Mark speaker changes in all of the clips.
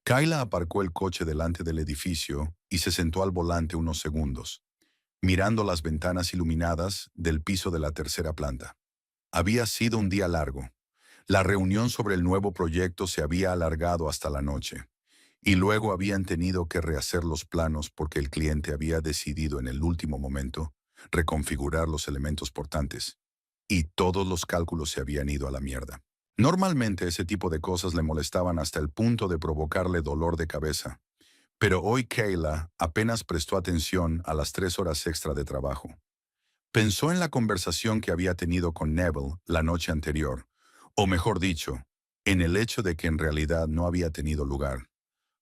Speaker 1: Kayla aparcó el coche delante del edificio y se sentó al volante unos segundos, mirando las ventanas iluminadas del piso de la tercera planta. Había sido un día largo. La reunión sobre el nuevo proyecto se había alargado hasta la noche, y luego habían tenido que rehacer los planos porque el cliente había decidido en el último momento reconfigurar los elementos portantes, y todos los cálculos se habían ido a la mierda. Normalmente ese tipo de cosas le molestaban hasta el punto de provocarle dolor de cabeza, pero hoy Kayla apenas prestó atención a las 3 horas extra de trabajo. Pensó en la conversación que había tenido con Neville la noche anterior, o mejor dicho, en el hecho de que en realidad no había tenido lugar,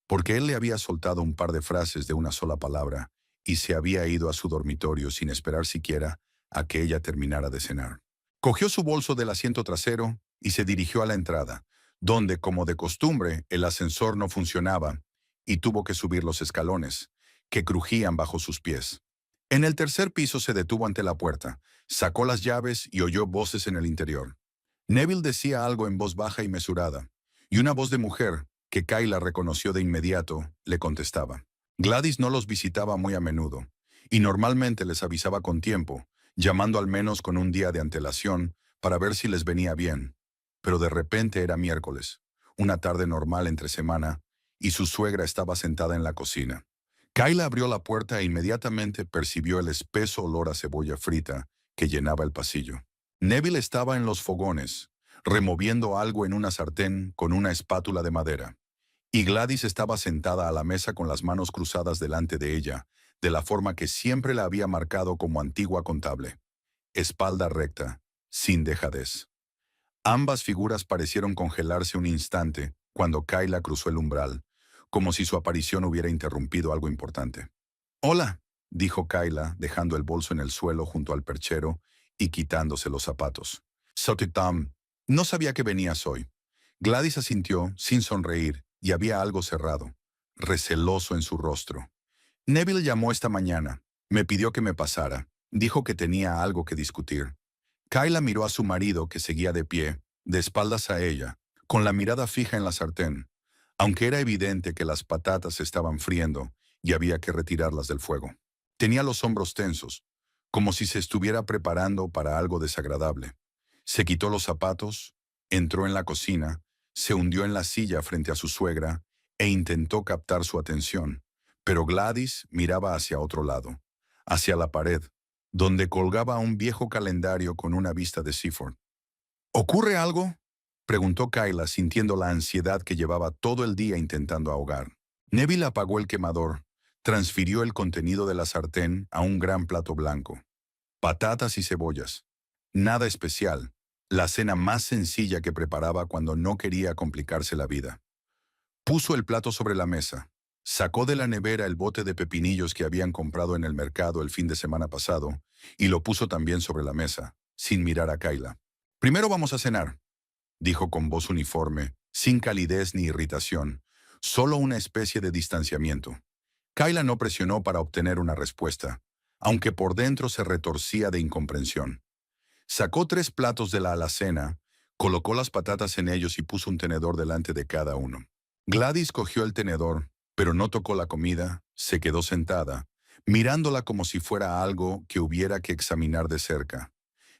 Speaker 1: porque él le había soltado un par de frases de una sola palabra y se había ido a su dormitorio sin esperar siquiera a que ella terminara de cenar. Cogió su bolso del asiento trasero y se dirigió a la entrada, donde, como de costumbre, el ascensor no funcionaba y tuvo que subir los escalones, que crujían bajo sus pies. En el tercer piso se detuvo ante la puerta, sacó las llaves y oyó voces en el interior. Neville decía algo en voz baja y mesurada, y una voz de mujer, que Kayla reconoció de inmediato, le contestaba. Gladys no los visitaba muy a menudo, y normalmente les avisaba con tiempo, llamando al menos con un día de antelación para ver si les venía bien. Pero de repente era miércoles, una tarde normal entre semana, y su suegra estaba sentada en la cocina. Kayla abrió la puerta e inmediatamente percibió el espeso olor a cebolla frita que llenaba el pasillo. Neville estaba en los fogones, removiendo algo en una sartén con una espátula de madera, y Gladys estaba sentada a la mesa con las manos cruzadas delante de ella, de la forma que siempre la había marcado como antigua contable. Espalda recta, sin dejadez. Ambas figuras parecieron congelarse un instante cuando Kayla cruzó el umbral, como si su aparición hubiera interrumpido algo importante. «Hola», dijo Kayla, dejando el bolso en el suelo junto al perchero y quitándose los zapatos. «Sorry, Tom. No sabía que venías hoy». Gladys asintió, sin sonreír, y había algo cerrado, receloso en su rostro. «Neville llamó esta mañana. Me pidió que me pasara. Dijo que tenía algo que discutir». Kayla miró a su marido, que seguía de pie, de espaldas a ella, con la mirada fija en la sartén, aunque era evidente que las patatas estaban friendo y había que retirarlas del fuego. Tenía los hombros tensos, como si se estuviera preparando para algo desagradable. Se quitó los zapatos, entró en la cocina, se hundió en la silla frente a su suegra e intentó captar su atención, pero Gladys miraba hacia otro lado, hacia la pared, donde colgaba un viejo calendario con una vista de Seaford. ¿Ocurre algo?, preguntó Kayla, sintiendo la ansiedad que llevaba todo el día intentando ahogar. Neville apagó el quemador, transfirió el contenido de la sartén a un gran plato blanco. Patatas y cebollas. Nada especial. La cena más sencilla que preparaba cuando no quería complicarse la vida. Puso el plato sobre la mesa. Sacó de la nevera el bote de pepinillos que habían comprado en el mercado el fin de semana pasado y lo puso también sobre la mesa, sin mirar a Kayla. «Primero vamos a cenar», dijo con voz uniforme, sin calidez ni irritación, solo una especie de distanciamiento. Kayla no presionó para obtener una respuesta, aunque por dentro se retorcía de incomprensión. Sacó 3 platos de la alacena, colocó las patatas en ellos y puso un tenedor delante de cada uno. Gladys cogió el tenedor, pero no tocó la comida, se quedó sentada, mirándola como si fuera algo que hubiera que examinar de cerca.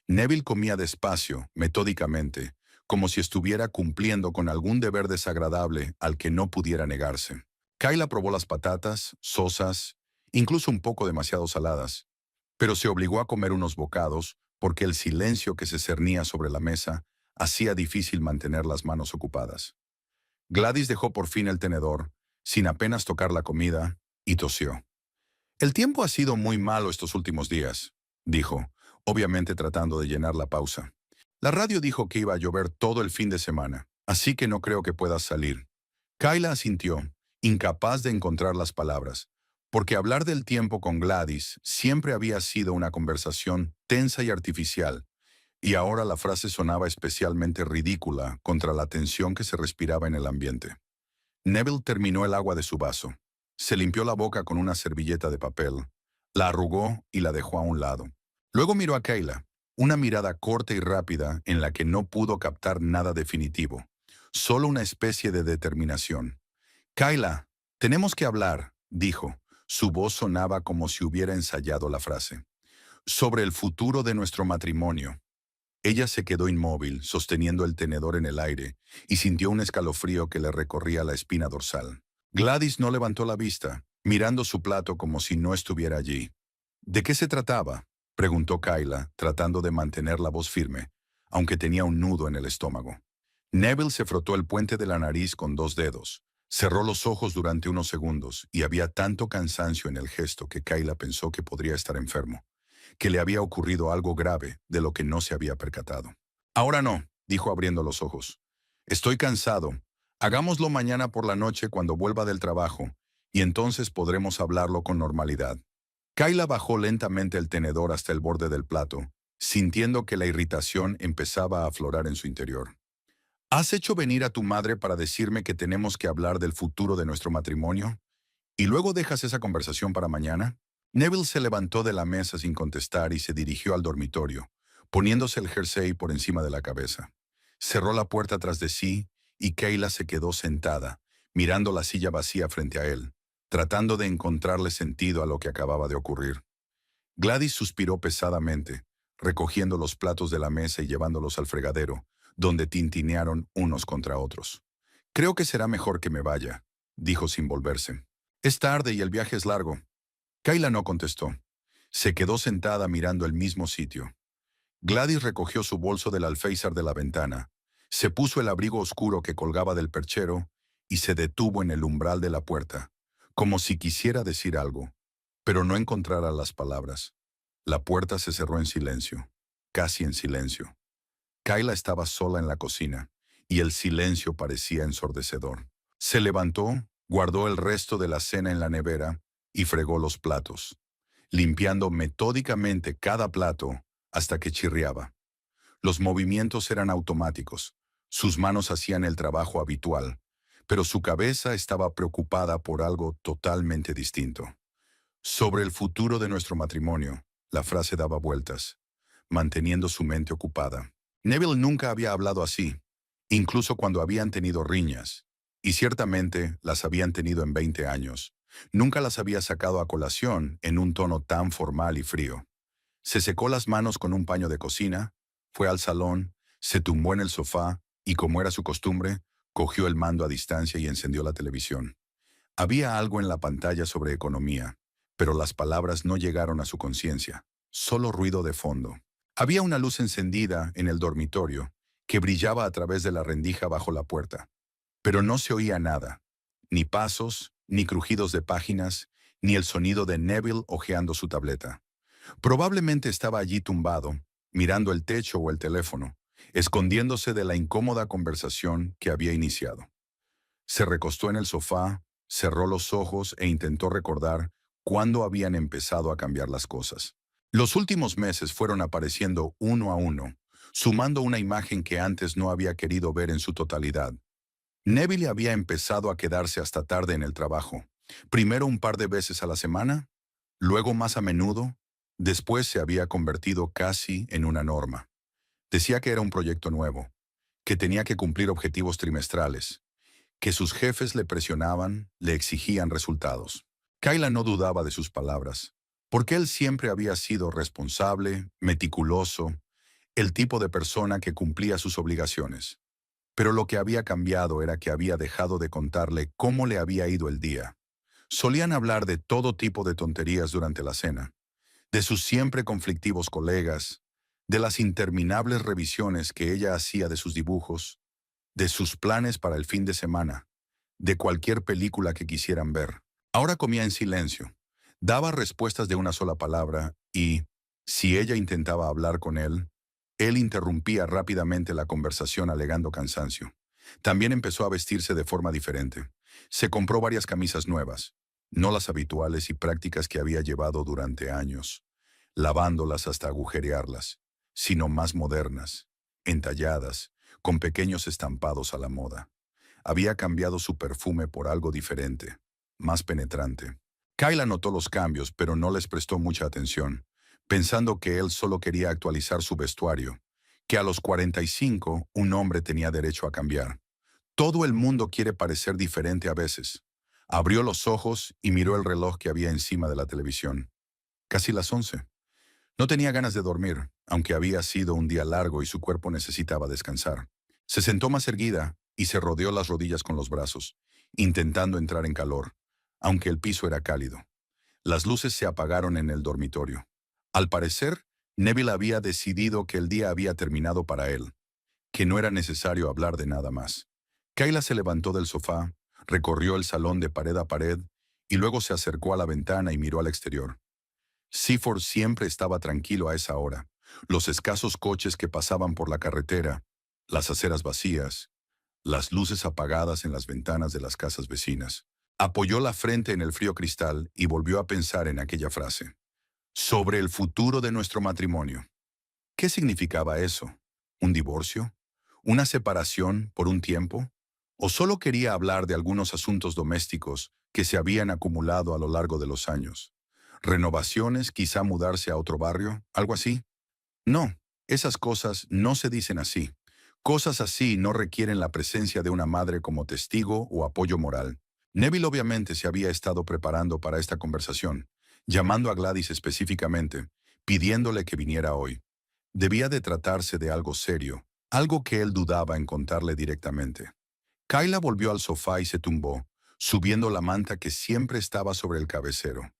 Speaker 1: Neville comía despacio, metódicamente, como si estuviera cumpliendo con algún deber desagradable al que no pudiera negarse. Kayla probó las patatas, sosas, incluso un poco demasiado saladas, pero se obligó a comer unos bocados porque el silencio que se cernía sobre la mesa hacía difícil mantener las manos ocupadas. Gladys dejó por fin el tenedor, sin apenas tocar la comida, y tosió. «El tiempo ha sido muy malo estos últimos días», dijo, obviamente tratando de llenar la pausa. «La radio dijo que iba a llover todo el fin de semana, así que no creo que puedas salir». Kayla asintió, incapaz de encontrar las palabras, porque hablar del tiempo con Gladys siempre había sido una conversación tensa y artificial, y ahora la frase sonaba especialmente ridícula contra la tensión que se respiraba en el ambiente. Neville terminó el agua de su vaso. Se limpió la boca con una servilleta de papel, la arrugó y la dejó a un lado. Luego miró a Kayla, una mirada corta y rápida en la que no pudo captar nada definitivo, solo una especie de determinación. Kyla, tenemos que hablar, dijo. Su voz sonaba como si hubiera ensayado la frase. Sobre el futuro de nuestro matrimonio. Ella se quedó inmóvil, sosteniendo el tenedor en el aire, y sintió un escalofrío que le recorría la espina dorsal. Gladys no levantó la vista, mirando su plato como si no estuviera allí. ¿De qué se trataba?, preguntó Kyla, tratando de mantener la voz firme, aunque tenía un nudo en el estómago. Neville se frotó el puente de la nariz con dos dedos. Cerró los ojos durante unos segundos, y había tanto cansancio en el gesto que Kyla pensó que podría estar enfermo, que le había ocurrido algo grave de lo que no se había percatado. Ahora no, dijo abriendo los ojos. Estoy cansado. Hagámoslo mañana por la noche cuando vuelva del trabajo, y entonces podremos hablarlo con normalidad. Kyla bajó lentamente el tenedor hasta el borde del plato, sintiendo que la irritación empezaba a aflorar en su interior. ¿Has hecho venir a tu madre para decirme que tenemos que hablar del futuro de nuestro matrimonio? ¿Y luego dejas esa conversación para mañana? Neville se levantó de la mesa sin contestar y se dirigió al dormitorio, poniéndose el jersey por encima de la cabeza. Cerró la puerta tras de sí y Kayla se quedó sentada, mirando la silla vacía frente a él, tratando de encontrarle sentido a lo que acababa de ocurrir. Gladys suspiró pesadamente, recogiendo los platos de la mesa y llevándolos al fregadero, donde tintinearon unos contra otros. Creo que será mejor que me vaya, dijo sin volverse. Es tarde y el viaje es largo. Kayla no contestó. Se quedó sentada mirando el mismo sitio. Gladys recogió su bolso del alféizar de la ventana, se puso el abrigo oscuro que colgaba del perchero y se detuvo en el umbral de la puerta, como si quisiera decir algo, pero no encontrara las palabras. La puerta se cerró en silencio, casi en silencio. Kayla estaba sola en la cocina, y el silencio parecía ensordecedor. Se levantó, guardó el resto de la cena en la nevera y fregó los platos, limpiando metódicamente cada plato hasta que chirriaba. Los movimientos eran automáticos, sus manos hacían el trabajo habitual, pero su cabeza estaba preocupada por algo totalmente distinto. Sobre el futuro de nuestro matrimonio, la frase daba vueltas, manteniendo su mente ocupada. Neville nunca había hablado así, incluso cuando habían tenido riñas, y ciertamente las habían tenido en 20 años. Nunca las había sacado a colación en un tono tan formal y frío. Se secó las manos con un paño de cocina, fue al salón, se tumbó en el sofá y, como era su costumbre, cogió el mando a distancia y encendió la televisión. Había algo en la pantalla sobre economía, pero las palabras no llegaron a su conciencia, solo ruido de fondo. Había una luz encendida en el dormitorio que brillaba a través de la rendija bajo la puerta, pero no se oía nada, ni pasos, ni crujidos de páginas, ni el sonido de Neville hojeando su tableta. Probablemente estaba allí tumbado, mirando el techo o el teléfono, escondiéndose de la incómoda conversación que había iniciado. Se recostó en el sofá, cerró los ojos e intentó recordar cuándo habían empezado a cambiar las cosas. Los últimos meses fueron apareciendo uno a uno, sumando una imagen que antes no había querido ver en su totalidad. Neville había empezado a quedarse hasta tarde en el trabajo, primero un par de veces a la semana, luego más a menudo, después se había convertido casi en una norma. Decía que era un proyecto nuevo, que tenía que cumplir objetivos trimestrales, que sus jefes le presionaban, le exigían resultados. Kayla no dudaba de sus palabras, porque él siempre había sido responsable, meticuloso, el tipo de persona que cumplía sus obligaciones. Pero lo que había cambiado era que había dejado de contarle cómo le había ido el día. Solían hablar de todo tipo de tonterías durante la cena, de sus siempre conflictivos colegas, de las interminables revisiones que ella hacía de sus dibujos, de sus planes para el fin de semana, de cualquier película que quisieran ver. Ahora comía en silencio, daba respuestas de una sola palabra y, si ella intentaba hablar con él interrumpía rápidamente la conversación alegando cansancio. También empezó a vestirse de forma diferente. Se compró varias camisas nuevas, no las habituales y prácticas que había llevado durante años, lavándolas hasta agujerearlas, sino más modernas, entalladas, con pequeños estampados a la moda. Había cambiado su perfume por algo diferente, más penetrante. Kayla notó los cambios, pero no les prestó mucha atención, pensando que él solo quería actualizar su vestuario, que a los 45 un hombre tenía derecho a cambiar. Todo el mundo quiere parecer diferente a veces, Abrió los ojos y miró el reloj que había encima de la televisión. Casi las 11. No tenía ganas de dormir, aunque había sido un día largo y su cuerpo necesitaba descansar. Se sentó más erguida y se rodeó las rodillas con los brazos, intentando entrar en calor, aunque el piso era cálido. Las luces se apagaron en el dormitorio. Al parecer, Neville había decidido que el día había terminado para él, que no era necesario hablar de nada más. Kayla se levantó del sofá, recorrió el salón de pared a pared y luego se acercó a la ventana y miró al exterior. Seaford siempre estaba tranquilo a esa hora. Los escasos coches que pasaban por la carretera, las aceras vacías, las luces apagadas en las ventanas de las casas vecinas. Apoyó la frente en el frío cristal y volvió a pensar en aquella frase. Sobre el futuro de nuestro matrimonio. ¿Qué significaba eso? ¿Un divorcio? ¿Una separación por un tiempo? ¿O solo quería hablar de algunos asuntos domésticos que se habían acumulado a lo largo de los años? ¿Renovaciones, quizá mudarse a otro barrio? ¿Algo así? No, esas cosas no se dicen así. Cosas así no requieren la presencia de una madre como testigo o apoyo moral. Neville obviamente se había estado preparando para esta conversación, llamando a Gladys específicamente, pidiéndole que viniera hoy. Debía de tratarse de algo serio, algo que él dudaba en contarle directamente. Kayla volvió al sofá y se tumbó, subiendo la manta que siempre estaba sobre el cabecero.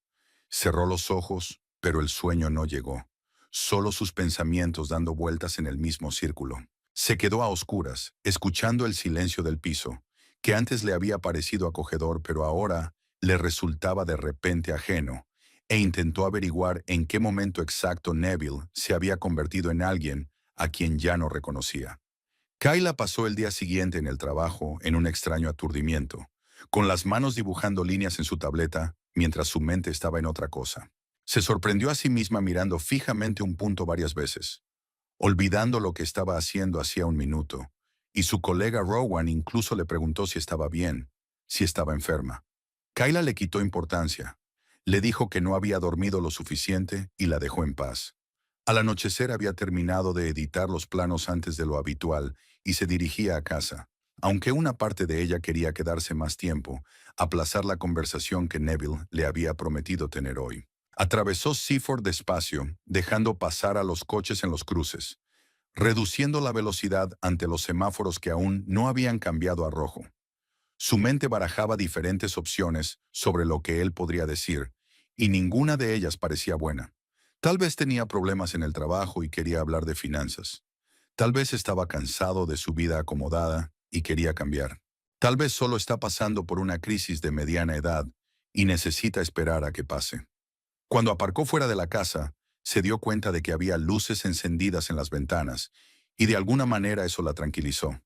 Speaker 1: Cerró los ojos, pero el sueño no llegó. Solo sus pensamientos dando vueltas en el mismo círculo. Se quedó a oscuras, escuchando el silencio del piso, que antes le había parecido acogedor, pero ahora le resultaba de repente ajeno, e intentó averiguar en qué momento exacto Neville se había convertido en alguien a quien ya no reconocía. Kayla pasó el día siguiente en el trabajo en un extraño aturdimiento, con las manos dibujando líneas en su tableta mientras su mente estaba en otra cosa. Se sorprendió a sí misma mirando fijamente un punto varias veces, olvidando lo que estaba haciendo hacía un minuto, y su colega Rowan incluso le preguntó si estaba bien, si estaba enferma. Kayla le quitó importancia, le dijo que no había dormido lo suficiente y la dejó en paz. Al anochecer había terminado de editar los planos antes de lo habitual y se dirigía a casa, aunque una parte de ella quería quedarse más tiempo, aplazar la conversación que Neville le había prometido tener hoy. Atravesó Seaford despacio, dejando pasar a los coches en los cruces, reduciendo la velocidad ante los semáforos que aún no habían cambiado a rojo. Su mente barajaba diferentes opciones sobre lo que él podría decir, y ninguna de ellas parecía buena. Tal vez tenía problemas en el trabajo y quería hablar de finanzas. Tal vez estaba cansado de su vida acomodada y quería cambiar. Tal vez solo está pasando por una crisis de mediana edad y necesita esperar a que pase. Cuando aparcó fuera de la casa, se dio cuenta de que había luces encendidas en las ventanas, y de alguna manera eso la tranquilizó.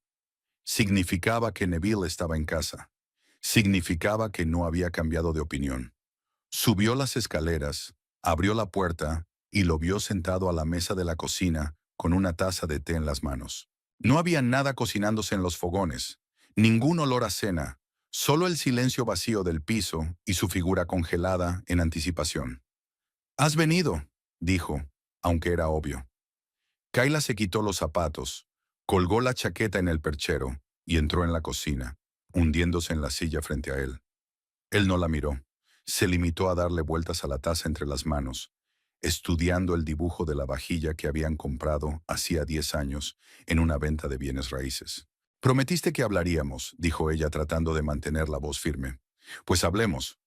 Speaker 1: Significaba que Neville estaba en casa. Significaba que no había cambiado de opinión. Subió las escaleras, abrió la puerta y lo vio sentado a la mesa de la cocina con una taza de té en las manos. No había nada cocinándose en los fogones, ningún olor a cena, solo el silencio vacío del piso y su figura congelada en anticipación. «¿Has venido?», dijo, aunque era obvio. Kayla se quitó los zapatos, colgó la chaqueta en el perchero y entró en la cocina, hundiéndose en la silla frente a él. Él no la miró. Se limitó a darle vueltas a la taza entre las manos, estudiando el dibujo de la vajilla que habían comprado hacía 10 años en una venta de bienes raíces. «Prometiste que hablaríamos», dijo ella tratando de mantener la voz firme. «Pues hablemos».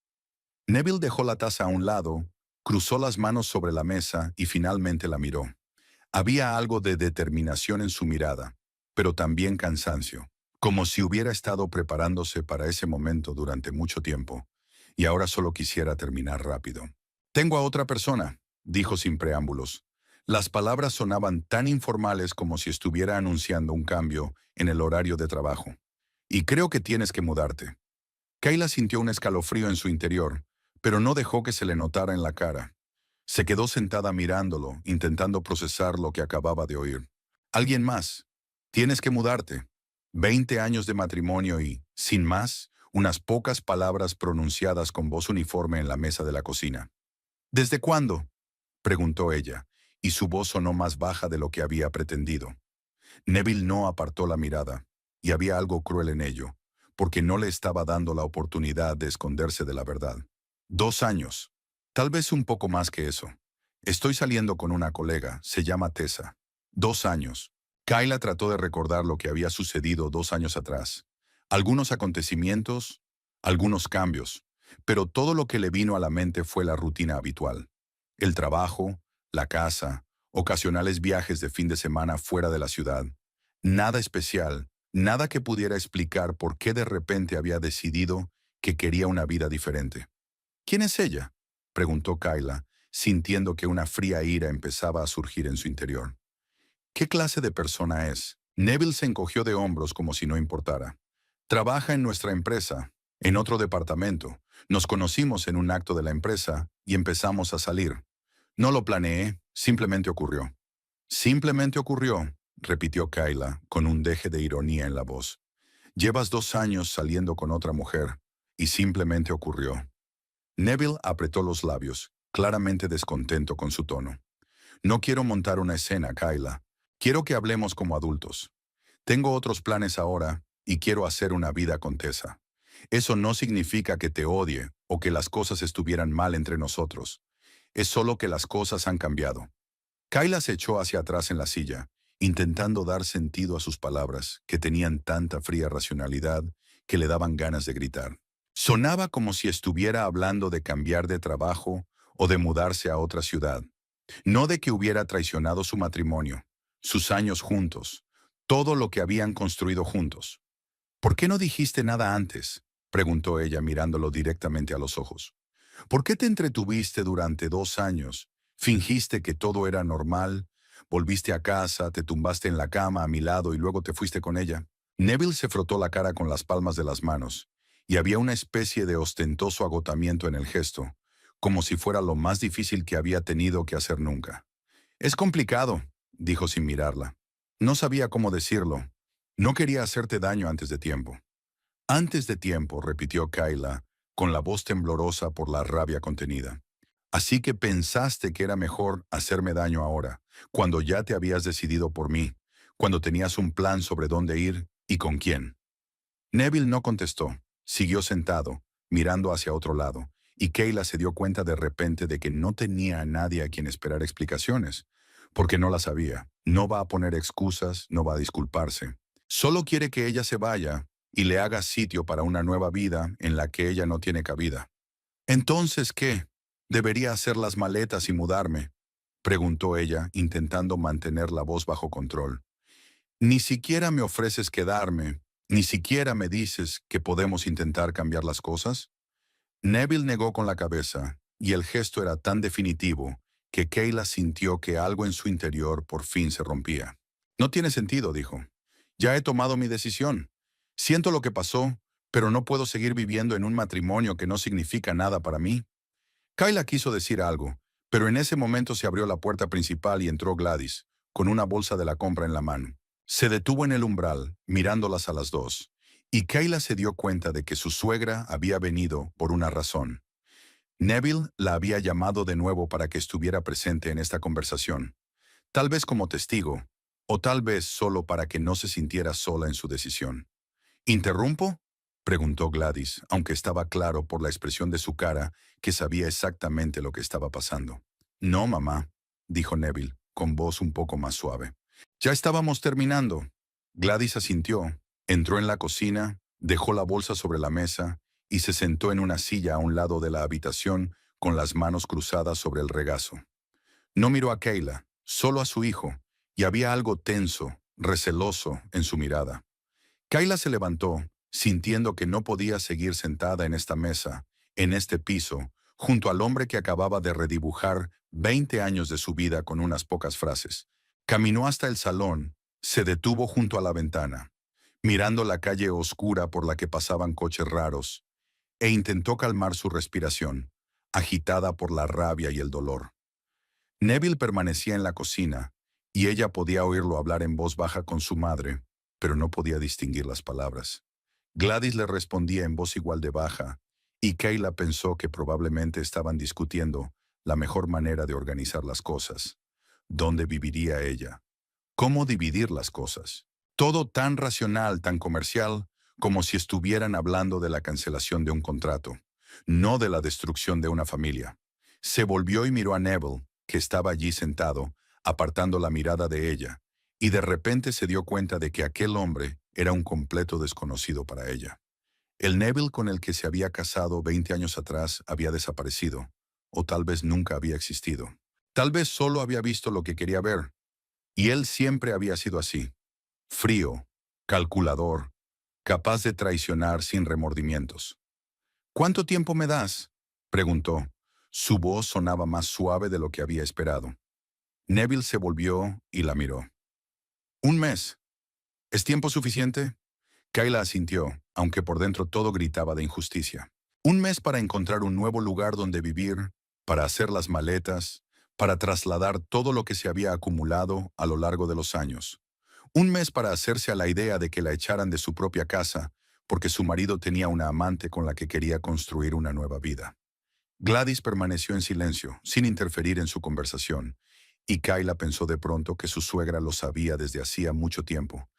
Speaker 1: Neville dejó la taza a un lado, cruzó las manos sobre la mesa y finalmente la miró. Había algo de determinación en su mirada, pero también cansancio, como si hubiera estado preparándose para ese momento durante mucho tiempo, y ahora solo quisiera terminar rápido. «Tengo a otra persona», dijo sin preámbulos. Las palabras sonaban tan informales como si estuviera anunciando un cambio en el horario de trabajo. «Y creo que tienes que mudarte». Kayla sintió un escalofrío en su interior, pero no dejó que se le notara en la cara. Se quedó sentada mirándolo, intentando procesar lo que acababa de oír. «Alguien más. Tienes que mudarte». 20 años de matrimonio y, sin más, unas pocas palabras pronunciadas con voz uniforme en la mesa de la cocina. «¿Desde cuándo?», preguntó ella, y su voz sonó más baja de lo que había pretendido. Neville no apartó la mirada, y había algo cruel en ello, porque no le estaba dando la oportunidad de esconderse de la verdad. 2 años. Tal vez un poco más que eso. Estoy saliendo con una colega, se llama Tessa. 2 años. Kayla trató de recordar lo que había sucedido 2 años atrás. Algunos acontecimientos, algunos cambios, pero todo lo que le vino a la mente fue la rutina habitual. El trabajo, la casa, ocasionales viajes de fin de semana fuera de la ciudad. Nada especial, nada que pudiera explicar por qué de repente había decidido que quería una vida diferente. ¿Quién es ella?, preguntó Kayla, sintiendo que una fría ira empezaba a surgir en su interior. ¿Qué clase de persona es? Neville se encogió de hombros como si no importara. Trabaja en nuestra empresa, en otro departamento. Nos conocimos en un acto de la empresa y empezamos a salir. No lo planeé, simplemente ocurrió. Simplemente ocurrió, repitió Kayla, con un deje de ironía en la voz. Llevas 2 años saliendo con otra mujer, y simplemente ocurrió. Neville apretó los labios, claramente descontento con su tono. No quiero montar una escena, Kayla. Quiero que hablemos como adultos. Tengo otros planes ahora, y quiero hacer una vida con Tessa. Eso no significa que te odie o que las cosas estuvieran mal entre nosotros. Es solo que las cosas han cambiado. Kayla se echó hacia atrás en la silla, intentando dar sentido a sus palabras, que tenían tanta fría racionalidad que le daban ganas de gritar. Sonaba como si estuviera hablando de cambiar de trabajo o de mudarse a otra ciudad. No de que hubiera traicionado su matrimonio, sus años juntos, todo lo que habían construido juntos. ¿Por qué no dijiste nada antes?, preguntó ella mirándolo directamente a los ojos. ¿Por qué te entretuviste durante 2 años? Fingiste que todo era normal, volviste a casa, te tumbaste en la cama a mi lado y luego te fuiste con ella. Neville se frotó la cara con las palmas de las manos, y había una especie de ostentoso agotamiento en el gesto, como si fuera lo más difícil que había tenido que hacer nunca. Es complicado, dijo sin mirarla. No sabía cómo decirlo. No quería hacerte daño antes de tiempo. Antes de tiempo, repitió Kayla, con la voz temblorosa por la rabia contenida. Así que pensaste que era mejor hacerme daño ahora, cuando ya te habías decidido por mí, cuando tenías un plan sobre dónde ir y con quién. Neville no contestó, siguió sentado, mirando hacia otro lado, y Kayla se dio cuenta de repente de que no tenía a nadie a quien esperar explicaciones, porque no las sabía. No va a poner excusas, no va a disculparse. Solo quiere que ella se vaya y le haga sitio para una nueva vida en la que ella no tiene cabida. ¿Entonces qué? ¿Debería hacer las maletas y mudarme?, preguntó ella, intentando mantener la voz bajo control. Ni siquiera me ofreces quedarme, ni siquiera me dices que podemos intentar cambiar las cosas. Neville negó con la cabeza, y el gesto era tan definitivo que Kayla sintió que algo en su interior por fin se rompía. No tiene sentido, dijo. Ya he tomado mi decisión. Siento lo que pasó, pero no puedo seguir viviendo en un matrimonio que no significa nada para mí. Kayla quiso decir algo, pero en ese momento se abrió la puerta principal y entró Gladys, con una bolsa de la compra en la mano. Se detuvo en el umbral, mirándolas a las dos, y Kayla se dio cuenta de que su suegra había venido por una razón. Neville la había llamado de nuevo para que estuviera presente en esta conversación, tal vez como testigo, o tal vez solo para que no se sintiera sola en su decisión. ¿Interrumpo?, preguntó Gladys, aunque estaba claro por la expresión de su cara que sabía exactamente lo que estaba pasando. No, mamá, dijo Neville, con voz un poco más suave. Ya estábamos terminando. Gladys asintió, entró en la cocina, dejó la bolsa sobre la mesa y se sentó en una silla a un lado de la habitación con las manos cruzadas sobre el regazo. No miró a Kayla, solo a su hijo, y había algo tenso, receloso en su mirada. Kayla se levantó, sintiendo que no podía seguir sentada en esta mesa, en este piso, junto al hombre que acababa de redibujar 20 años de su vida con unas pocas frases. Caminó hasta el salón, se detuvo junto a la ventana, mirando la calle oscura por la que pasaban coches raros, e intentó calmar su respiración, agitada por la rabia y el dolor. Neville permanecía en la cocina, y ella podía oírlo hablar en voz baja con su madre, pero no podía distinguir las palabras. Gladys le respondía en voz igual de baja, y Kayla pensó que probablemente estaban discutiendo la mejor manera de organizar las cosas. ¿Dónde viviría ella? ¿Cómo dividir las cosas? Todo tan racional, tan comercial, como si estuvieran hablando de la cancelación de un contrato, no de la destrucción de una familia. Se volvió y miró a Neville, que estaba allí sentado, apartando la mirada de ella, y de repente se dio cuenta de que aquel hombre era un completo desconocido para ella. El Neville con el que se había casado 20 años atrás había desaparecido, o tal vez nunca había existido. Tal vez solo había visto lo que quería ver, y él siempre había sido así, frío, calculador, capaz de traicionar sin remordimientos. ¿Cuánto tiempo me das?, preguntó. Su voz sonaba más suave de lo que había esperado. Neville se volvió y la miró. «Un mes. ¿Es tiempo suficiente?» Kayla asintió, aunque por dentro todo gritaba de injusticia. Un mes para encontrar un nuevo lugar donde vivir, para hacer las maletas, para trasladar todo lo que se había acumulado a lo largo de los años. Un mes para hacerse a la idea de que la echaran de su propia casa, porque su marido tenía una amante con la que quería construir una nueva vida. Gladys permaneció en silencio, sin interferir en su conversación, y Kayla pensó de pronto que su suegra lo sabía desde hacía mucho tiempo.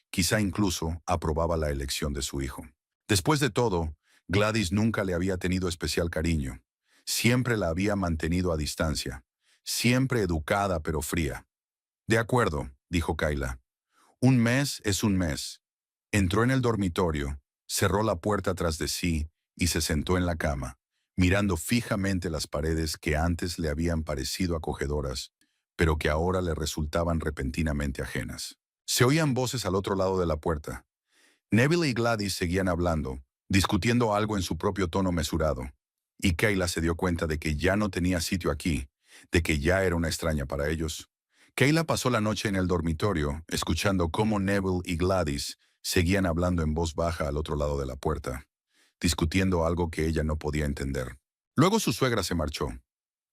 Speaker 1: Quizá incluso aprobaba la elección de su hijo. Después de todo, Gladys nunca le había tenido especial cariño. Siempre la había mantenido a distancia. Siempre educada pero fría. «De acuerdo», dijo Kayla. «Un mes es un mes». Entró en el dormitorio, cerró la puerta tras de sí y se sentó en la cama, mirando fijamente las paredes que antes le habían parecido acogedoras, pero que ahora le resultaban repentinamente ajenas. Se oían voces al otro lado de la puerta. Neville y Gladys seguían hablando, discutiendo algo en su propio tono mesurado, y Kayla se dio cuenta de que ya no tenía sitio aquí, de que ya era una extraña para ellos. Kayla pasó la noche en el dormitorio, escuchando cómo Neville y Gladys seguían hablando en voz baja al otro lado de la puerta, discutiendo algo que ella no podía entender. Luego su suegra se marchó.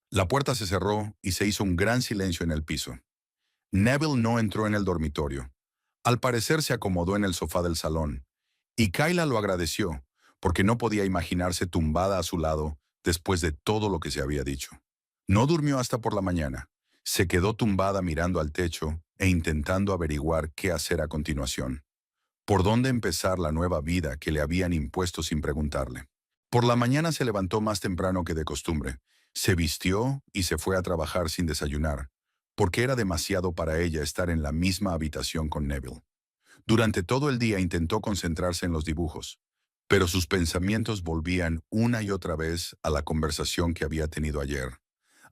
Speaker 1: La puerta se cerró y se hizo un gran silencio en el piso. Neville no entró en el dormitorio. Al parecer se acomodó en el sofá del salón, y Kayla lo agradeció, porque no podía imaginarse tumbada a su lado después de todo lo que se había dicho. No durmió hasta por la mañana. Se quedó tumbada mirando al techo e intentando averiguar qué hacer a continuación. Por dónde empezar la nueva vida que le habían impuesto sin preguntarle. Por la mañana se levantó más temprano que de costumbre. Se vistió y se fue a trabajar sin desayunar, porque era demasiado para ella estar en la misma habitación con Neville. Durante todo el día intentó concentrarse en los dibujos, pero sus pensamientos volvían una y otra vez a la conversación que había tenido ayer,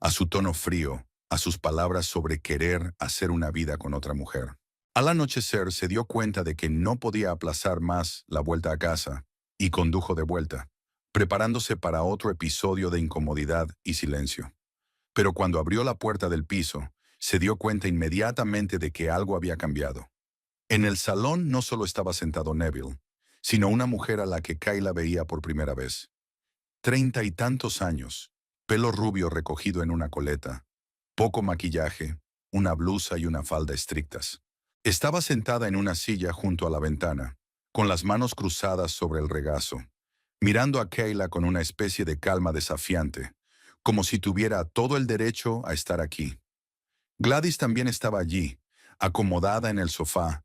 Speaker 1: a su tono frío, a sus palabras sobre querer hacer una vida con otra mujer. Al anochecer se dio cuenta de que no podía aplazar más la vuelta a casa, y condujo de vuelta, preparándose para otro episodio de incomodidad y silencio. Pero cuando abrió la puerta del piso, se dio cuenta inmediatamente de que algo había cambiado. En el salón no solo estaba sentado Neville, sino una mujer a la que Kayla veía por primera vez. 30 y tantos años, pelo rubio recogido en una coleta, poco maquillaje, una blusa y una falda estrictas. Estaba sentada en una silla junto a la ventana, con las manos cruzadas sobre el regazo, mirando a Kayla con una especie de calma desafiante, como si tuviera todo el derecho a estar aquí. Gladys también estaba allí, acomodada en el sofá,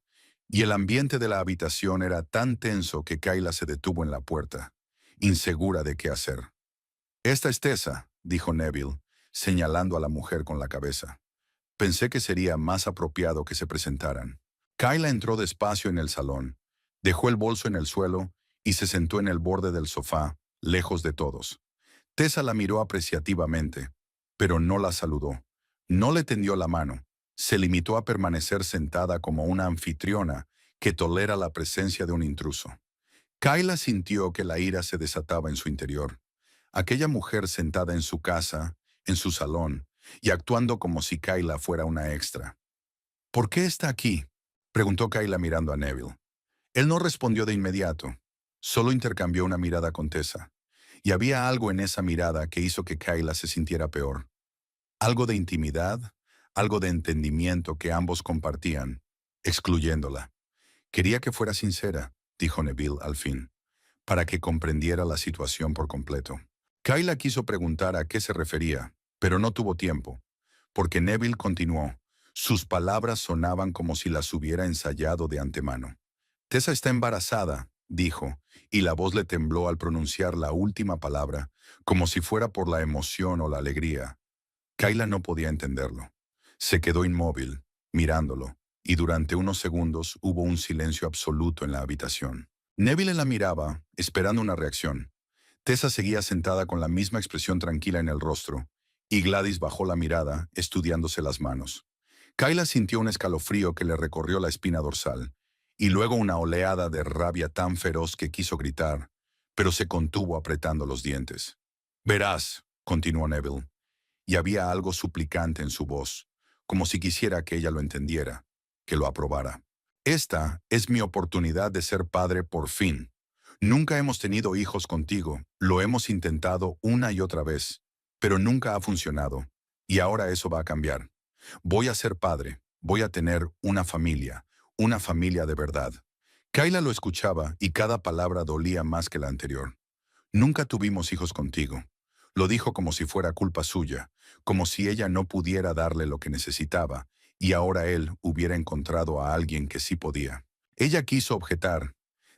Speaker 1: y el ambiente de la habitación era tan tenso que Kayla se detuvo en la puerta, insegura de qué hacer. «Esta es Tessa», dijo Neville, señalando a la mujer con la cabeza. «Pensé que sería más apropiado que se presentaran». Kayla entró despacio en el salón, dejó el bolso en el suelo y se sentó en el borde del sofá, lejos de todos. Tessa la miró apreciativamente, pero no la saludó. No le tendió la mano. Se limitó a permanecer sentada como una anfitriona que tolera la presencia de un intruso. Kayla sintió que la ira se desataba en su interior. Aquella mujer sentada en su casa, en su salón, y actuando como si Kayla fuera una extra. «¿Por qué está aquí?», preguntó Kayla mirando a Neville. Él no respondió de inmediato, solo intercambió una mirada con Tessa, y había algo en esa mirada que hizo que Kayla se sintiera peor. Algo de intimidad, algo de entendimiento que ambos compartían, excluyéndola. «Quería que fuera sincera», dijo Neville al fin, «para que comprendiera la situación por completo». Kayla quiso preguntar a qué se refería, pero no tuvo tiempo, porque Neville continuó. Sus palabras sonaban como si las hubiera ensayado de antemano. «Tessa está embarazada», dijo, y la voz le tembló al pronunciar la última palabra, como si fuera por la emoción o la alegría. Kayla no podía entenderlo. Se quedó inmóvil, mirándolo, y durante unos segundos hubo un silencio absoluto en la habitación. Neville la miraba, esperando una reacción. Tessa seguía sentada con la misma expresión tranquila en el rostro, y Gladys bajó la mirada, estudiándose las manos. Kayla sintió un escalofrío que le recorrió la espina dorsal, y luego una oleada de rabia tan feroz que quiso gritar, pero se contuvo apretando los dientes. «Verás», continuó Neville, y había algo suplicante en su voz, como si quisiera que ella lo entendiera, que lo aprobara. «Esta es mi oportunidad de ser padre por fin. Nunca hemos tenido hijos contigo, lo hemos intentado una y otra vez, pero nunca ha funcionado, y ahora eso va a cambiar. Voy a ser padre, voy a tener una familia de verdad». Kayla lo escuchaba y cada palabra dolía más que la anterior. «Nunca tuvimos hijos contigo». Lo dijo como si fuera culpa suya, como si ella no pudiera darle lo que necesitaba, y ahora él hubiera encontrado a alguien que sí podía. Ella quiso objetar,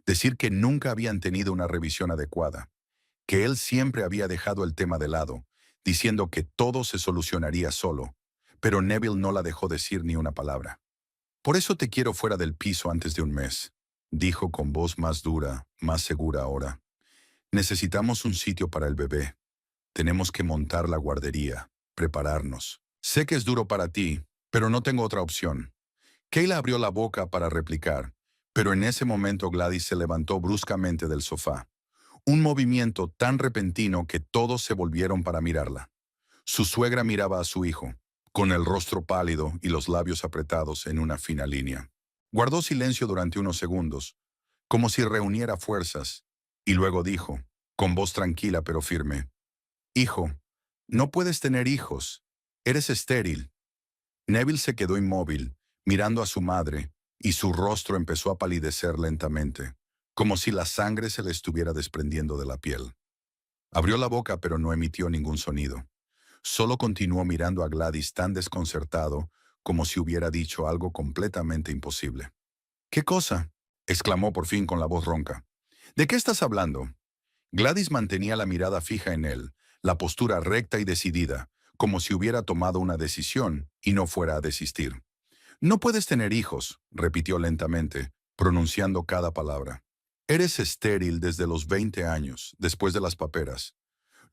Speaker 1: decir que nunca habían tenido una revisión adecuada, que él siempre había dejado el tema de lado, diciendo que todo se solucionaría solo, pero Neville no la dejó decir ni una palabra. «Por eso te quiero fuera del piso antes de un mes», dijo con voz más dura, más segura ahora. «Necesitamos un sitio para el bebé. Tenemos que montar la guardería, prepararnos. Sé que es duro para ti, pero no tengo otra opción». Kayla abrió la boca para replicar, pero en ese momento Gladys se levantó bruscamente del sofá. Un movimiento tan repentino que todos se volvieron para mirarla. Su suegra miraba a su hijo, con el rostro pálido y los labios apretados en una fina línea. Guardó silencio durante unos segundos, como si reuniera fuerzas, y luego dijo, con voz tranquila pero firme, «Hijo, no puedes tener hijos. Eres estéril». Neville se quedó inmóvil, mirando a su madre, y su rostro empezó a palidecer lentamente, como si la sangre se le estuviera desprendiendo de la piel. Abrió la boca pero no emitió ningún sonido. Solo continuó mirando a Gladys tan desconcertado como si hubiera dicho algo completamente imposible. «¿Qué cosa?», exclamó por fin con la voz ronca. «¿De qué estás hablando?». Gladys mantenía la mirada fija en él, la postura recta y decidida, como si hubiera tomado una decisión y no fuera a desistir. «No puedes tener hijos», repitió lentamente, pronunciando cada palabra. «Eres estéril desde los 20 años, después de las paperas.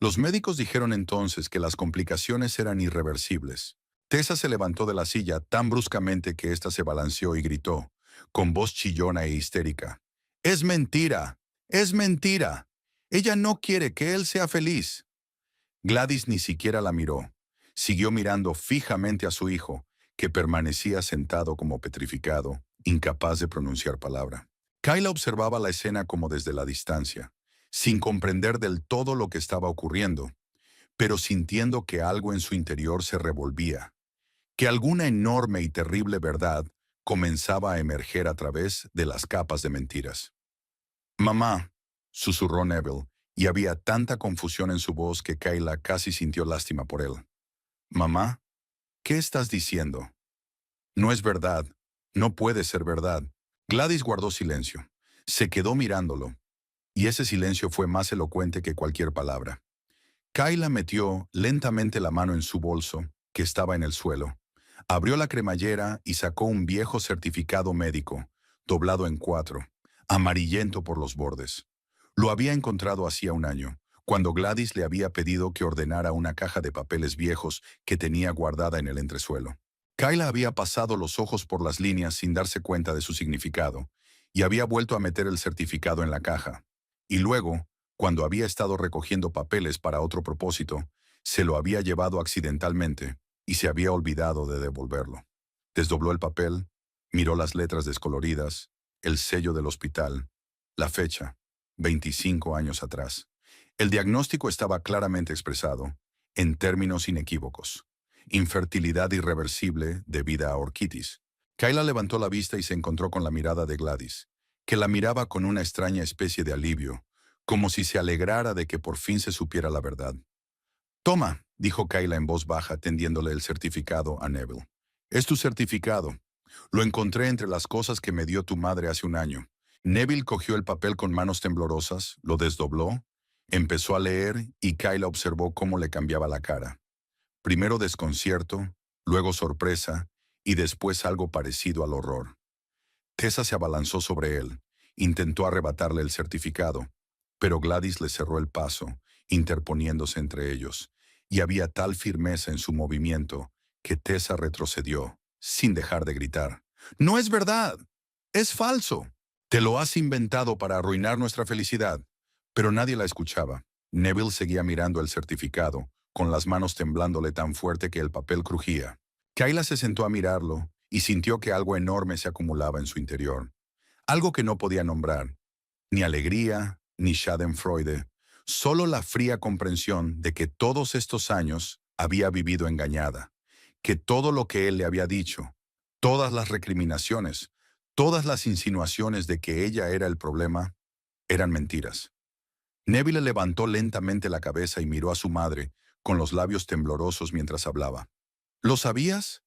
Speaker 1: Los médicos dijeron entonces que las complicaciones eran irreversibles». Tessa se levantó de la silla tan bruscamente que ésta se balanceó y gritó, con voz chillona e histérica. «¡Es mentira! ¡Es mentira! Ella no quiere que él sea feliz». Gladys ni siquiera la miró. Siguió mirando fijamente a su hijo, que permanecía sentado como petrificado, incapaz de pronunciar palabra. Kayla observaba la escena como desde la distancia, sin comprender del todo lo que estaba ocurriendo, pero sintiendo que algo en su interior se revolvía, que alguna enorme y terrible verdad comenzaba a emerger a través de las capas de mentiras. «Mamá», susurró Neville, y había tanta confusión en su voz que Kayla casi sintió lástima por él. «Mamá, ¿qué estás diciendo?». «No es verdad. No puede ser verdad». Gladys guardó silencio. Se quedó mirándolo, y ese silencio fue más elocuente que cualquier palabra. Kayla metió lentamente la mano en su bolso, que estaba en el suelo. Abrió la cremallera y sacó un viejo certificado médico, doblado en 4, amarillento por los bordes. Lo había encontrado hacía un año, cuando Gladys le había pedido que ordenara una caja de papeles viejos que tenía guardada en el entresuelo. Kayla había pasado los ojos por las líneas sin darse cuenta de su significado, y había vuelto a meter el certificado en la caja. Y luego, cuando había estado recogiendo papeles para otro propósito, se lo había llevado accidentalmente y se había olvidado de devolverlo. Desdobló el papel, miró las letras descoloridas, el sello del hospital, la fecha, 25 años atrás. El diagnóstico estaba claramente expresado, en términos inequívocos. Infertilidad irreversible debida a orquitis. Kayla levantó la vista y se encontró con la mirada de Gladys, que la miraba con una extraña especie de alivio, como si se alegrara de que por fin se supiera la verdad. «Toma», dijo Kayla en voz baja, tendiéndole el certificado a Neville. «Es tu certificado. Lo encontré entre las cosas que me dio tu madre hace un año, Neville cogió el papel con manos temblorosas, lo desdobló, empezó a leer y Kayla observó cómo le cambiaba la cara. Primero desconcierto, luego sorpresa y después algo parecido al horror. Tessa se abalanzó sobre él, intentó arrebatarle el certificado, pero Gladys le cerró el paso, interponiéndose entre ellos, y había tal firmeza en su movimiento que Tessa retrocedió, sin dejar de gritar. «¡No es verdad! ¡Es falso! Te lo has inventado para arruinar nuestra felicidad». Pero nadie la escuchaba. Neville seguía mirando el certificado, con las manos temblándole tan fuerte que el papel crujía. Kayla se sentó a mirarlo y sintió que algo enorme se acumulaba en su interior. Algo que no podía nombrar. Ni alegría, ni schadenfreude. Solo la fría comprensión de que todos estos años había vivido engañada. Que todo lo que él le había dicho, todas las recriminaciones, todas las insinuaciones de que ella era el problema, eran mentiras. Neville levantó lentamente la cabeza y miró a su madre, con los labios temblorosos mientras hablaba. «¿Lo sabías?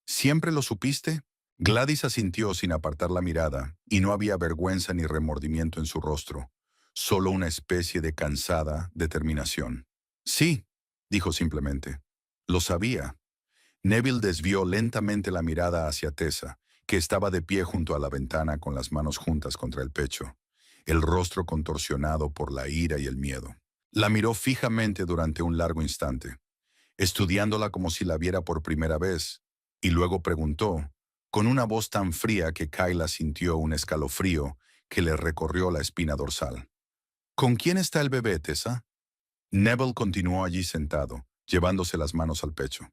Speaker 1: ¿Siempre lo supiste?» Gladys asintió sin apartar la mirada, y no había vergüenza ni remordimiento en su rostro, solo una especie de cansada determinación. «Sí», dijo simplemente. «Lo sabía». Neville desvió lentamente la mirada hacia Tessa, que estaba de pie junto a la ventana con las manos juntas contra el pecho, el rostro contorsionado por la ira y el miedo. La miró fijamente durante un largo instante, estudiándola como si la viera por primera vez, y luego preguntó, con una voz tan fría que Kayla sintió un escalofrío que le recorrió la espina dorsal. «¿Con quién está el bebé, Tessa?» Neville continuó allí sentado, llevándose las manos al pecho.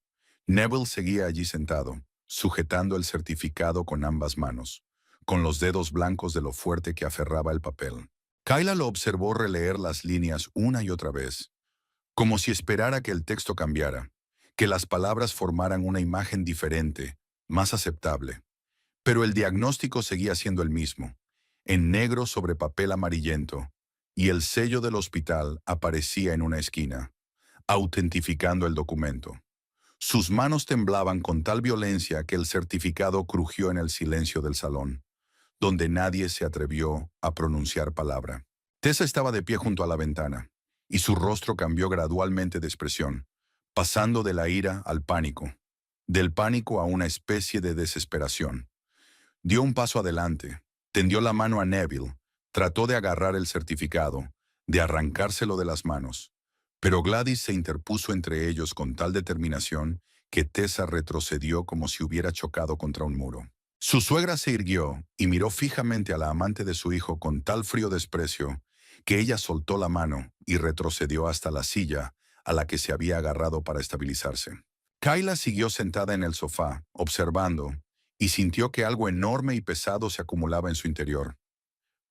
Speaker 1: Neville seguía allí sentado, sujetando el certificado con ambas manos, con los dedos blancos de lo fuerte que aferraba el papel. Kayla lo observó releer las líneas una y otra vez, como si esperara que el texto cambiara, que las palabras formaran una imagen diferente, más aceptable. Pero el diagnóstico seguía siendo el mismo, en negro sobre papel amarillento, y el sello del hospital aparecía en una esquina, autentificando el documento. Sus manos temblaban con tal violencia que el certificado crujió en el silencio del salón, donde nadie se atrevió a pronunciar palabra. Tessa estaba de pie junto a la ventana, y su rostro cambió gradualmente de expresión, pasando de la ira al pánico, del pánico a una especie de desesperación. Dio un paso adelante, tendió la mano a Neville, trató de agarrar el certificado, de arrancárselo de las manos, pero Gladys se interpuso entre ellos con tal determinación que Tessa retrocedió como si hubiera chocado contra un muro. Su suegra se irguió y miró fijamente a la amante de su hijo con tal frío desprecio que ella soltó la mano y retrocedió hasta la silla a la que se había agarrado para estabilizarse. Kayla siguió sentada en el sofá, observando, y sintió que algo enorme y pesado se acumulaba en su interior.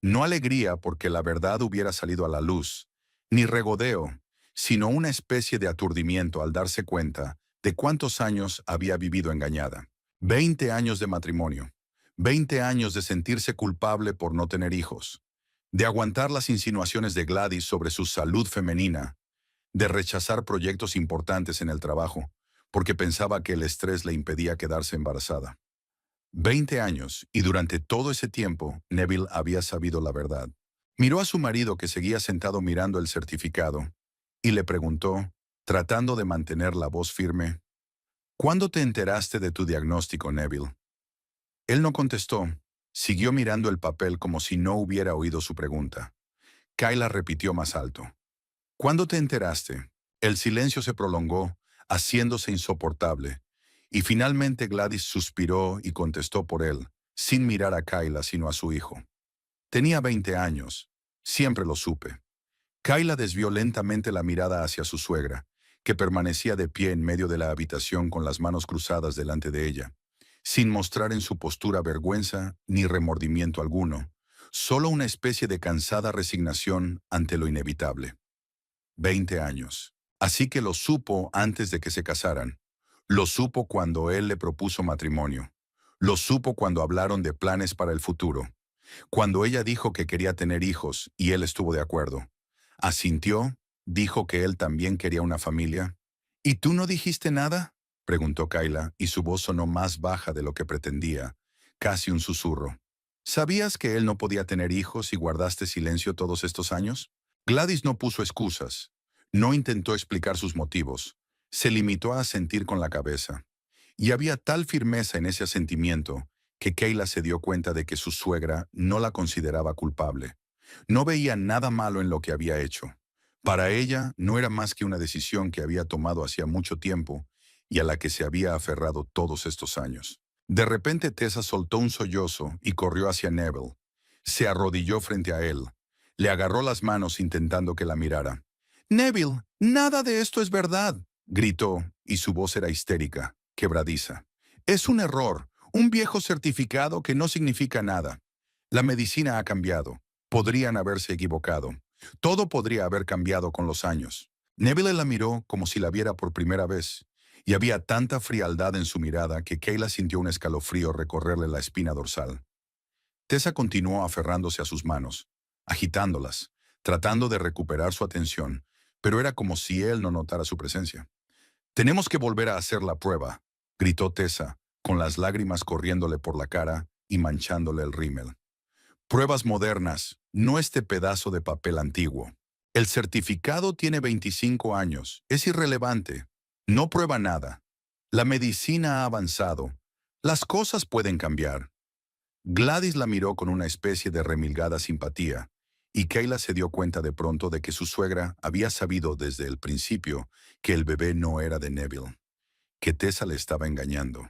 Speaker 1: No alegría porque la verdad hubiera salido a la luz, ni regodeo, sino una especie de aturdimiento al darse cuenta de cuántos años había vivido engañada. 20 años de matrimonio, 20 años de sentirse culpable por no tener hijos, de aguantar las insinuaciones de Gladys sobre su salud femenina, de rechazar proyectos importantes en el trabajo, porque pensaba que el estrés le impedía quedarse embarazada. 20 años, y durante todo ese tiempo, Neville había sabido la verdad. Miró a su marido que seguía sentado mirando el certificado, y le preguntó, tratando de mantener la voz firme, «¿Cuándo te enteraste de tu diagnóstico, Neville?» Él no contestó, siguió mirando el papel como si no hubiera oído su pregunta. Kayla repitió más alto, «¿Cuándo te enteraste?» El silencio se prolongó, haciéndose insoportable, y finalmente Gladys suspiró y contestó por él, sin mirar a Kayla sino a su hijo. «Tenía 20 años. Siempre lo supe». Kayla desvió lentamente la mirada hacia su suegra, que permanecía de pie en medio de la habitación con las manos cruzadas delante de ella, sin mostrar en su postura vergüenza ni remordimiento alguno, solo una especie de cansada resignación ante lo inevitable. 20 años. Así que lo supo antes de que se casaran. Lo supo cuando él le propuso matrimonio. Lo supo cuando hablaron de planes para el futuro. Cuando ella dijo que quería tener hijos y él estuvo de acuerdo. Asintió, dijo que él también quería una familia. ¿Y tú no dijiste nada?, preguntó Kayla, y su voz sonó más baja de lo que pretendía, casi un susurro. ¿Sabías que él no podía tener hijos y guardaste silencio todos estos años? Gladys no puso excusas. No intentó explicar sus motivos. Se limitó a asentir con la cabeza. Y había tal firmeza en ese asentimiento que Kayla se dio cuenta de que su suegra no la consideraba culpable. No veía nada malo en lo que había hecho. Para ella no era más que una decisión que había tomado hacía mucho tiempo y a la que se había aferrado todos estos años. De repente Tessa soltó un sollozo y corrió hacia Neville. Se arrodilló frente a él. Le agarró las manos intentando que la mirara. «Neville, nada de esto es verdad», gritó, y su voz era histérica, quebradiza. «Es un error, un viejo certificado que no significa nada. La medicina ha cambiado. Podrían haberse equivocado. Todo podría haber cambiado con los años». Neville la miró como si la viera por primera vez, y había tanta frialdad en su mirada que Kayla sintió un escalofrío recorrerle la espina dorsal. Tessa continuó aferrándose a sus manos, agitándolas, tratando de recuperar su atención, pero era como si él no notara su presencia. «Tenemos que volver a hacer la prueba», gritó Tessa, con las lágrimas corriéndole por la cara y manchándole el rímel. «Pruebas modernas, no este pedazo de papel antiguo. El certificado tiene 25 años, es irrelevante. No prueba nada. La medicina ha avanzado. Las cosas pueden cambiar». Gladys la miró con una especie de remilgada simpatía, y Kayla se dio cuenta de pronto de que su suegra había sabido desde el principio que el bebé no era de Neville, que Tessa le estaba engañando.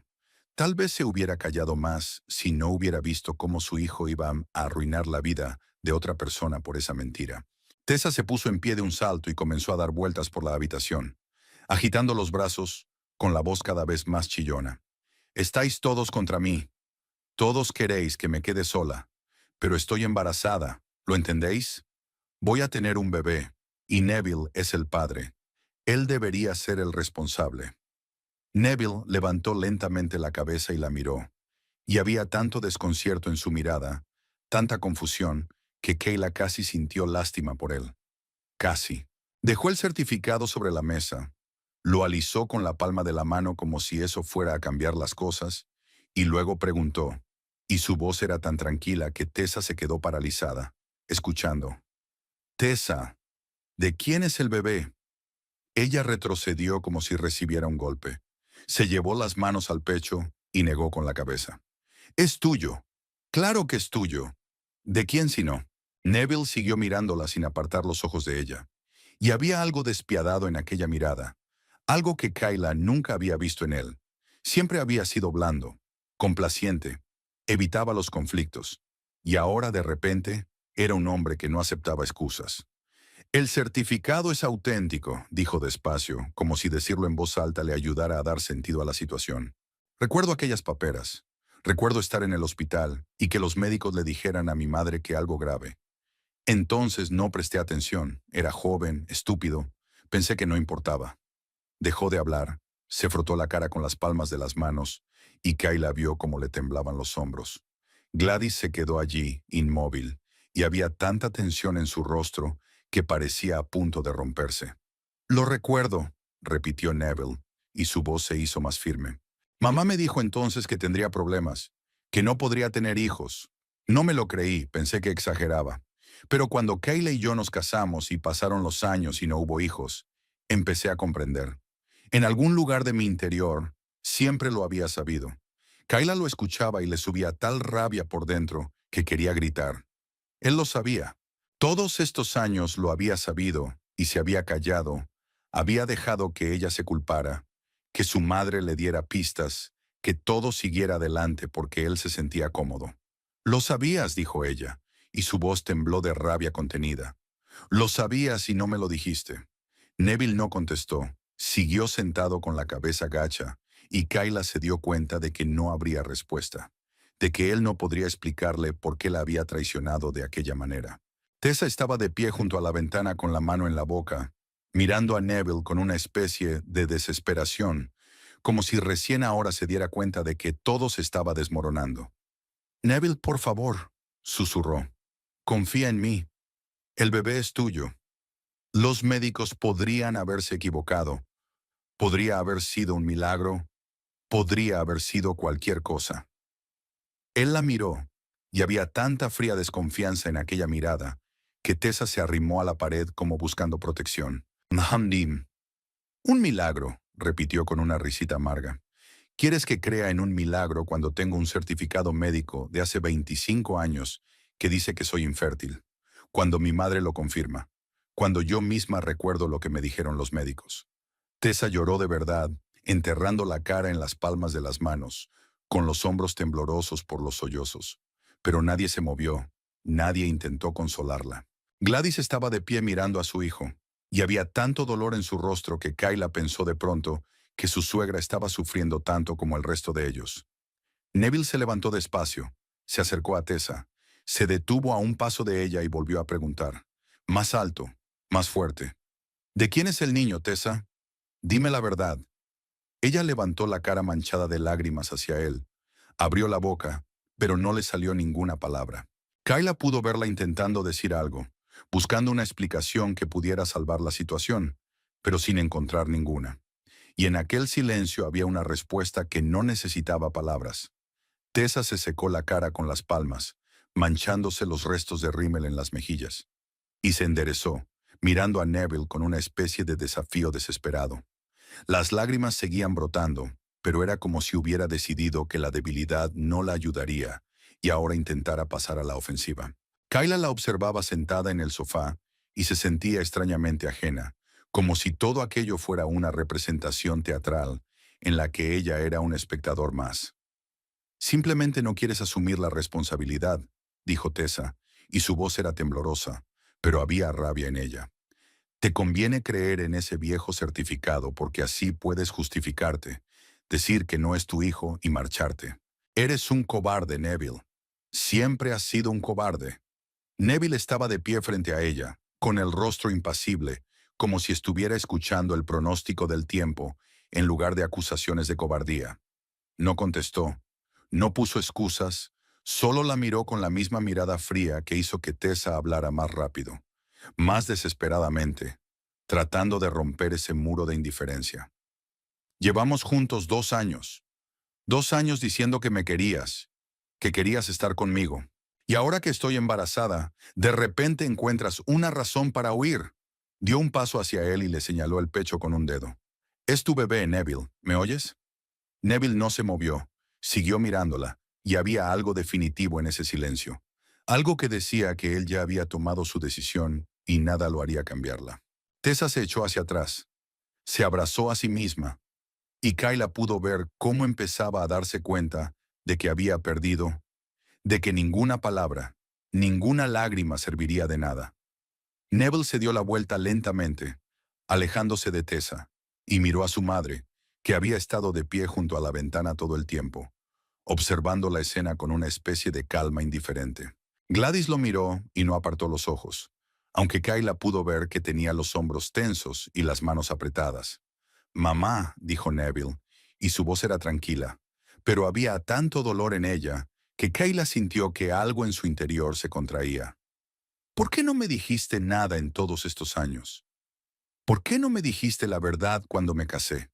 Speaker 1: Tal vez se hubiera callado más si no hubiera visto cómo su hijo iba a arruinar la vida de otra persona por esa mentira. Tessa se puso en pie de un salto y comenzó a dar vueltas por la habitación, agitando los brazos, con la voz cada vez más chillona. «Estáis todos contra mí. Todos queréis que me quede sola, pero estoy embarazada, ¿lo entendéis? Voy a tener un bebé, y Neville es el padre. Él debería ser el responsable». Neville levantó lentamente la cabeza y la miró, y había tanto desconcierto en su mirada, tanta confusión, que Kayla casi sintió lástima por él. Casi. Dejó el certificado sobre la mesa, lo alisó con la palma de la mano como si eso fuera a cambiar las cosas, y luego preguntó, y su voz era tan tranquila que Tessa se quedó paralizada, escuchando. «Tessa, ¿de quién es el bebé?» Ella retrocedió como si recibiera un golpe. Se llevó las manos al pecho y negó con la cabeza. «Es tuyo. Claro que es tuyo. ¿De quién si no?» Neville siguió mirándola sin apartar los ojos de ella. Y había algo despiadado en aquella mirada, algo que Kayla nunca había visto en él. Siempre había sido blando, complaciente, evitaba los conflictos. Y ahora, de repente, era un hombre que no aceptaba excusas. «El certificado es auténtico», dijo despacio, como si decirlo en voz alta le ayudara a dar sentido a la situación. «Recuerdo aquellas paperas. Recuerdo estar en el hospital y que los médicos le dijeran a mi madre que algo grave. Entonces no presté atención. Era joven, estúpido. Pensé que no importaba». Dejó de hablar, se frotó la cara con las palmas de las manos y Kayla vio cómo le temblaban los hombros. Gladys se quedó allí, inmóvil, y había tanta tensión en su rostro que parecía a punto de romperse. «Lo recuerdo», repitió Neville, y su voz se hizo más firme. «Mamá me dijo entonces que tendría problemas, que no podría tener hijos. No me lo creí, pensé que exageraba. Pero cuando Kayla y yo nos casamos y pasaron los años y no hubo hijos, empecé a comprender. En algún lugar de mi interior, siempre lo había sabido. Kayla lo escuchaba y le subía tal rabia por dentro que quería gritar. Él lo sabía. Todos estos años lo había sabido y se había callado. Había dejado que ella se culpara, que su madre le diera pistas, que todo siguiera adelante porque él se sentía cómodo. «Lo sabías», dijo ella, y su voz tembló de rabia contenida. «Lo sabías y no me lo dijiste». Neville no contestó. Siguió sentado con la cabeza gacha, y Kayla se dio cuenta de que no habría respuesta, de que él no podría explicarle por qué la había traicionado de aquella manera. Tessa estaba de pie junto a la ventana con la mano en la boca, mirando a Neville con una especie de desesperación, como si recién ahora se diera cuenta de que todo se estaba desmoronando. «Neville, por favor», susurró. «Confía en mí. El bebé es tuyo. Los médicos podrían haberse equivocado. Podría haber sido un milagro. Podría haber sido cualquier cosa». Él la miró, y había tanta fría desconfianza en aquella mirada que Tessa se arrimó a la pared como buscando protección. Hamdim. Un milagro, repitió con una risita amarga. ¿Quieres que crea en un milagro cuando tengo un certificado médico de hace 25 años que dice que soy infértil? Cuando mi madre lo confirma. Cuando yo misma recuerdo lo que me dijeron los médicos. Tessa lloró de verdad, enterrando la cara en las palmas de las manos, con los hombros temblorosos por los sollozos. Pero nadie se movió, nadie intentó consolarla. Gladys estaba de pie mirando a su hijo, y había tanto dolor en su rostro que Kayla pensó de pronto que su suegra estaba sufriendo tanto como el resto de ellos. Neville se levantó despacio, se acercó a Tessa, se detuvo a un paso de ella y volvió a preguntar. Más alto, más fuerte. ¿De quién es el niño, Tessa? Dime la verdad. Ella levantó la cara manchada de lágrimas hacia él. Abrió la boca, pero no le salió ninguna palabra. Kayla pudo verla intentando decir algo, buscando una explicación que pudiera salvar la situación, pero sin encontrar ninguna. Y en aquel silencio había una respuesta que no necesitaba palabras. Tessa se secó la cara con las palmas, manchándose los restos de rímel en las mejillas. Y se enderezó, mirando a Neville con una especie de desafío desesperado. Las lágrimas seguían brotando, pero era como si hubiera decidido que la debilidad no la ayudaría y ahora intentara pasar a la ofensiva. Kayla la observaba sentada en el sofá y se sentía extrañamente ajena, como si todo aquello fuera una representación teatral en la que ella era un espectador más. Simplemente no quieres asumir la responsabilidad, dijo Tessa, y su voz era temblorosa, pero había rabia en ella. Te conviene creer en ese viejo certificado porque así puedes justificarte, decir que no es tu hijo y marcharte. Eres un cobarde, Neville. Siempre has sido un cobarde. Neville estaba de pie frente a ella, con el rostro impasible, como si estuviera escuchando el pronóstico del tiempo en lugar de acusaciones de cobardía. No contestó, no puso excusas, solo la miró con la misma mirada fría que hizo que Tessa hablara más rápido, más desesperadamente, tratando de romper ese muro de indiferencia. Llevamos juntos 2 años. 2 años diciendo que me querías, que querías estar conmigo. Y ahora que estoy embarazada, de repente encuentras una razón para huir. Dio un paso hacia él y le señaló el pecho con un dedo. Es tu bebé, Neville, ¿me oyes? Neville no se movió, siguió mirándola, y había algo definitivo en ese silencio. Algo que decía que él ya había tomado su decisión y nada lo haría cambiarla. Tessa se echó hacia atrás, se abrazó a sí misma, y Kayla pudo ver cómo empezaba a darse cuenta de que había perdido, de que ninguna palabra, ninguna lágrima serviría de nada. Neville se dio la vuelta lentamente, alejándose de Tessa, y miró a su madre, que había estado de pie junto a la ventana todo el tiempo, observando la escena con una especie de calma indiferente. Gladys lo miró y no apartó los ojos, aunque Kayla pudo ver que tenía los hombros tensos y las manos apretadas. «Mamá», dijo Neville, y su voz era tranquila, pero había tanto dolor en ella que Kayla sintió que algo en su interior se contraía. «¿Por qué no me dijiste nada en todos estos años? ¿Por qué no me dijiste la verdad cuando me casé?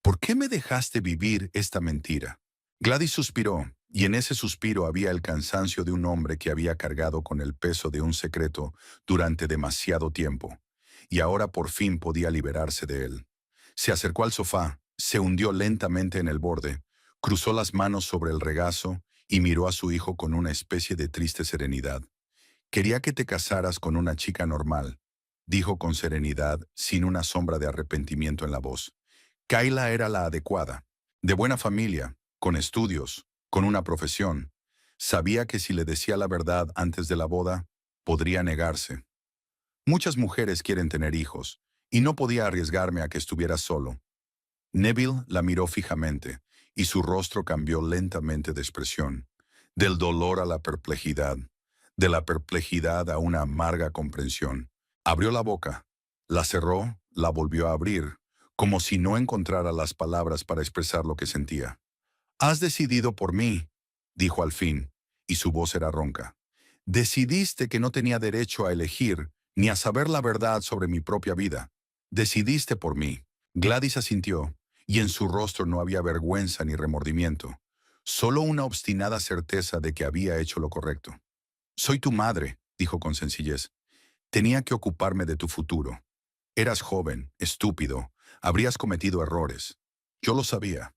Speaker 1: ¿Por qué me dejaste vivir esta mentira?» Gladys suspiró, y en ese suspiro había el cansancio de un hombre que había cargado con el peso de un secreto durante demasiado tiempo, y ahora por fin podía liberarse de él. Se acercó al sofá, se hundió lentamente en el borde, cruzó las manos sobre el regazo y miró a su hijo con una especie de triste serenidad. «Quería que te casaras con una chica normal», dijo con serenidad, sin una sombra de arrepentimiento en la voz. Kayla era la adecuada, de buena familia, con estudios, con una profesión. Sabía que si le decía la verdad antes de la boda, podría negarse. Muchas mujeres quieren tener hijos, y no podía arriesgarme a que estuviera solo. Neville la miró fijamente, y su rostro cambió lentamente de expresión, del dolor a la perplejidad, de la perplejidad a una amarga comprensión. Abrió la boca, la cerró, la volvió a abrir, como si no encontrara las palabras para expresar lo que sentía. «Has decidido por mí», dijo al fin, y su voz era ronca. «Decidiste que no tenía derecho a elegir ni a saber la verdad sobre mi propia vida. Decidiste por mí». Gladys asintió, y en su rostro no había vergüenza ni remordimiento. solo una obstinada certeza de que había hecho lo correcto. «Soy tu madre», dijo con sencillez. «Tenía que ocuparme de tu futuro. Eras joven, estúpido, habrías cometido errores. Yo lo sabía».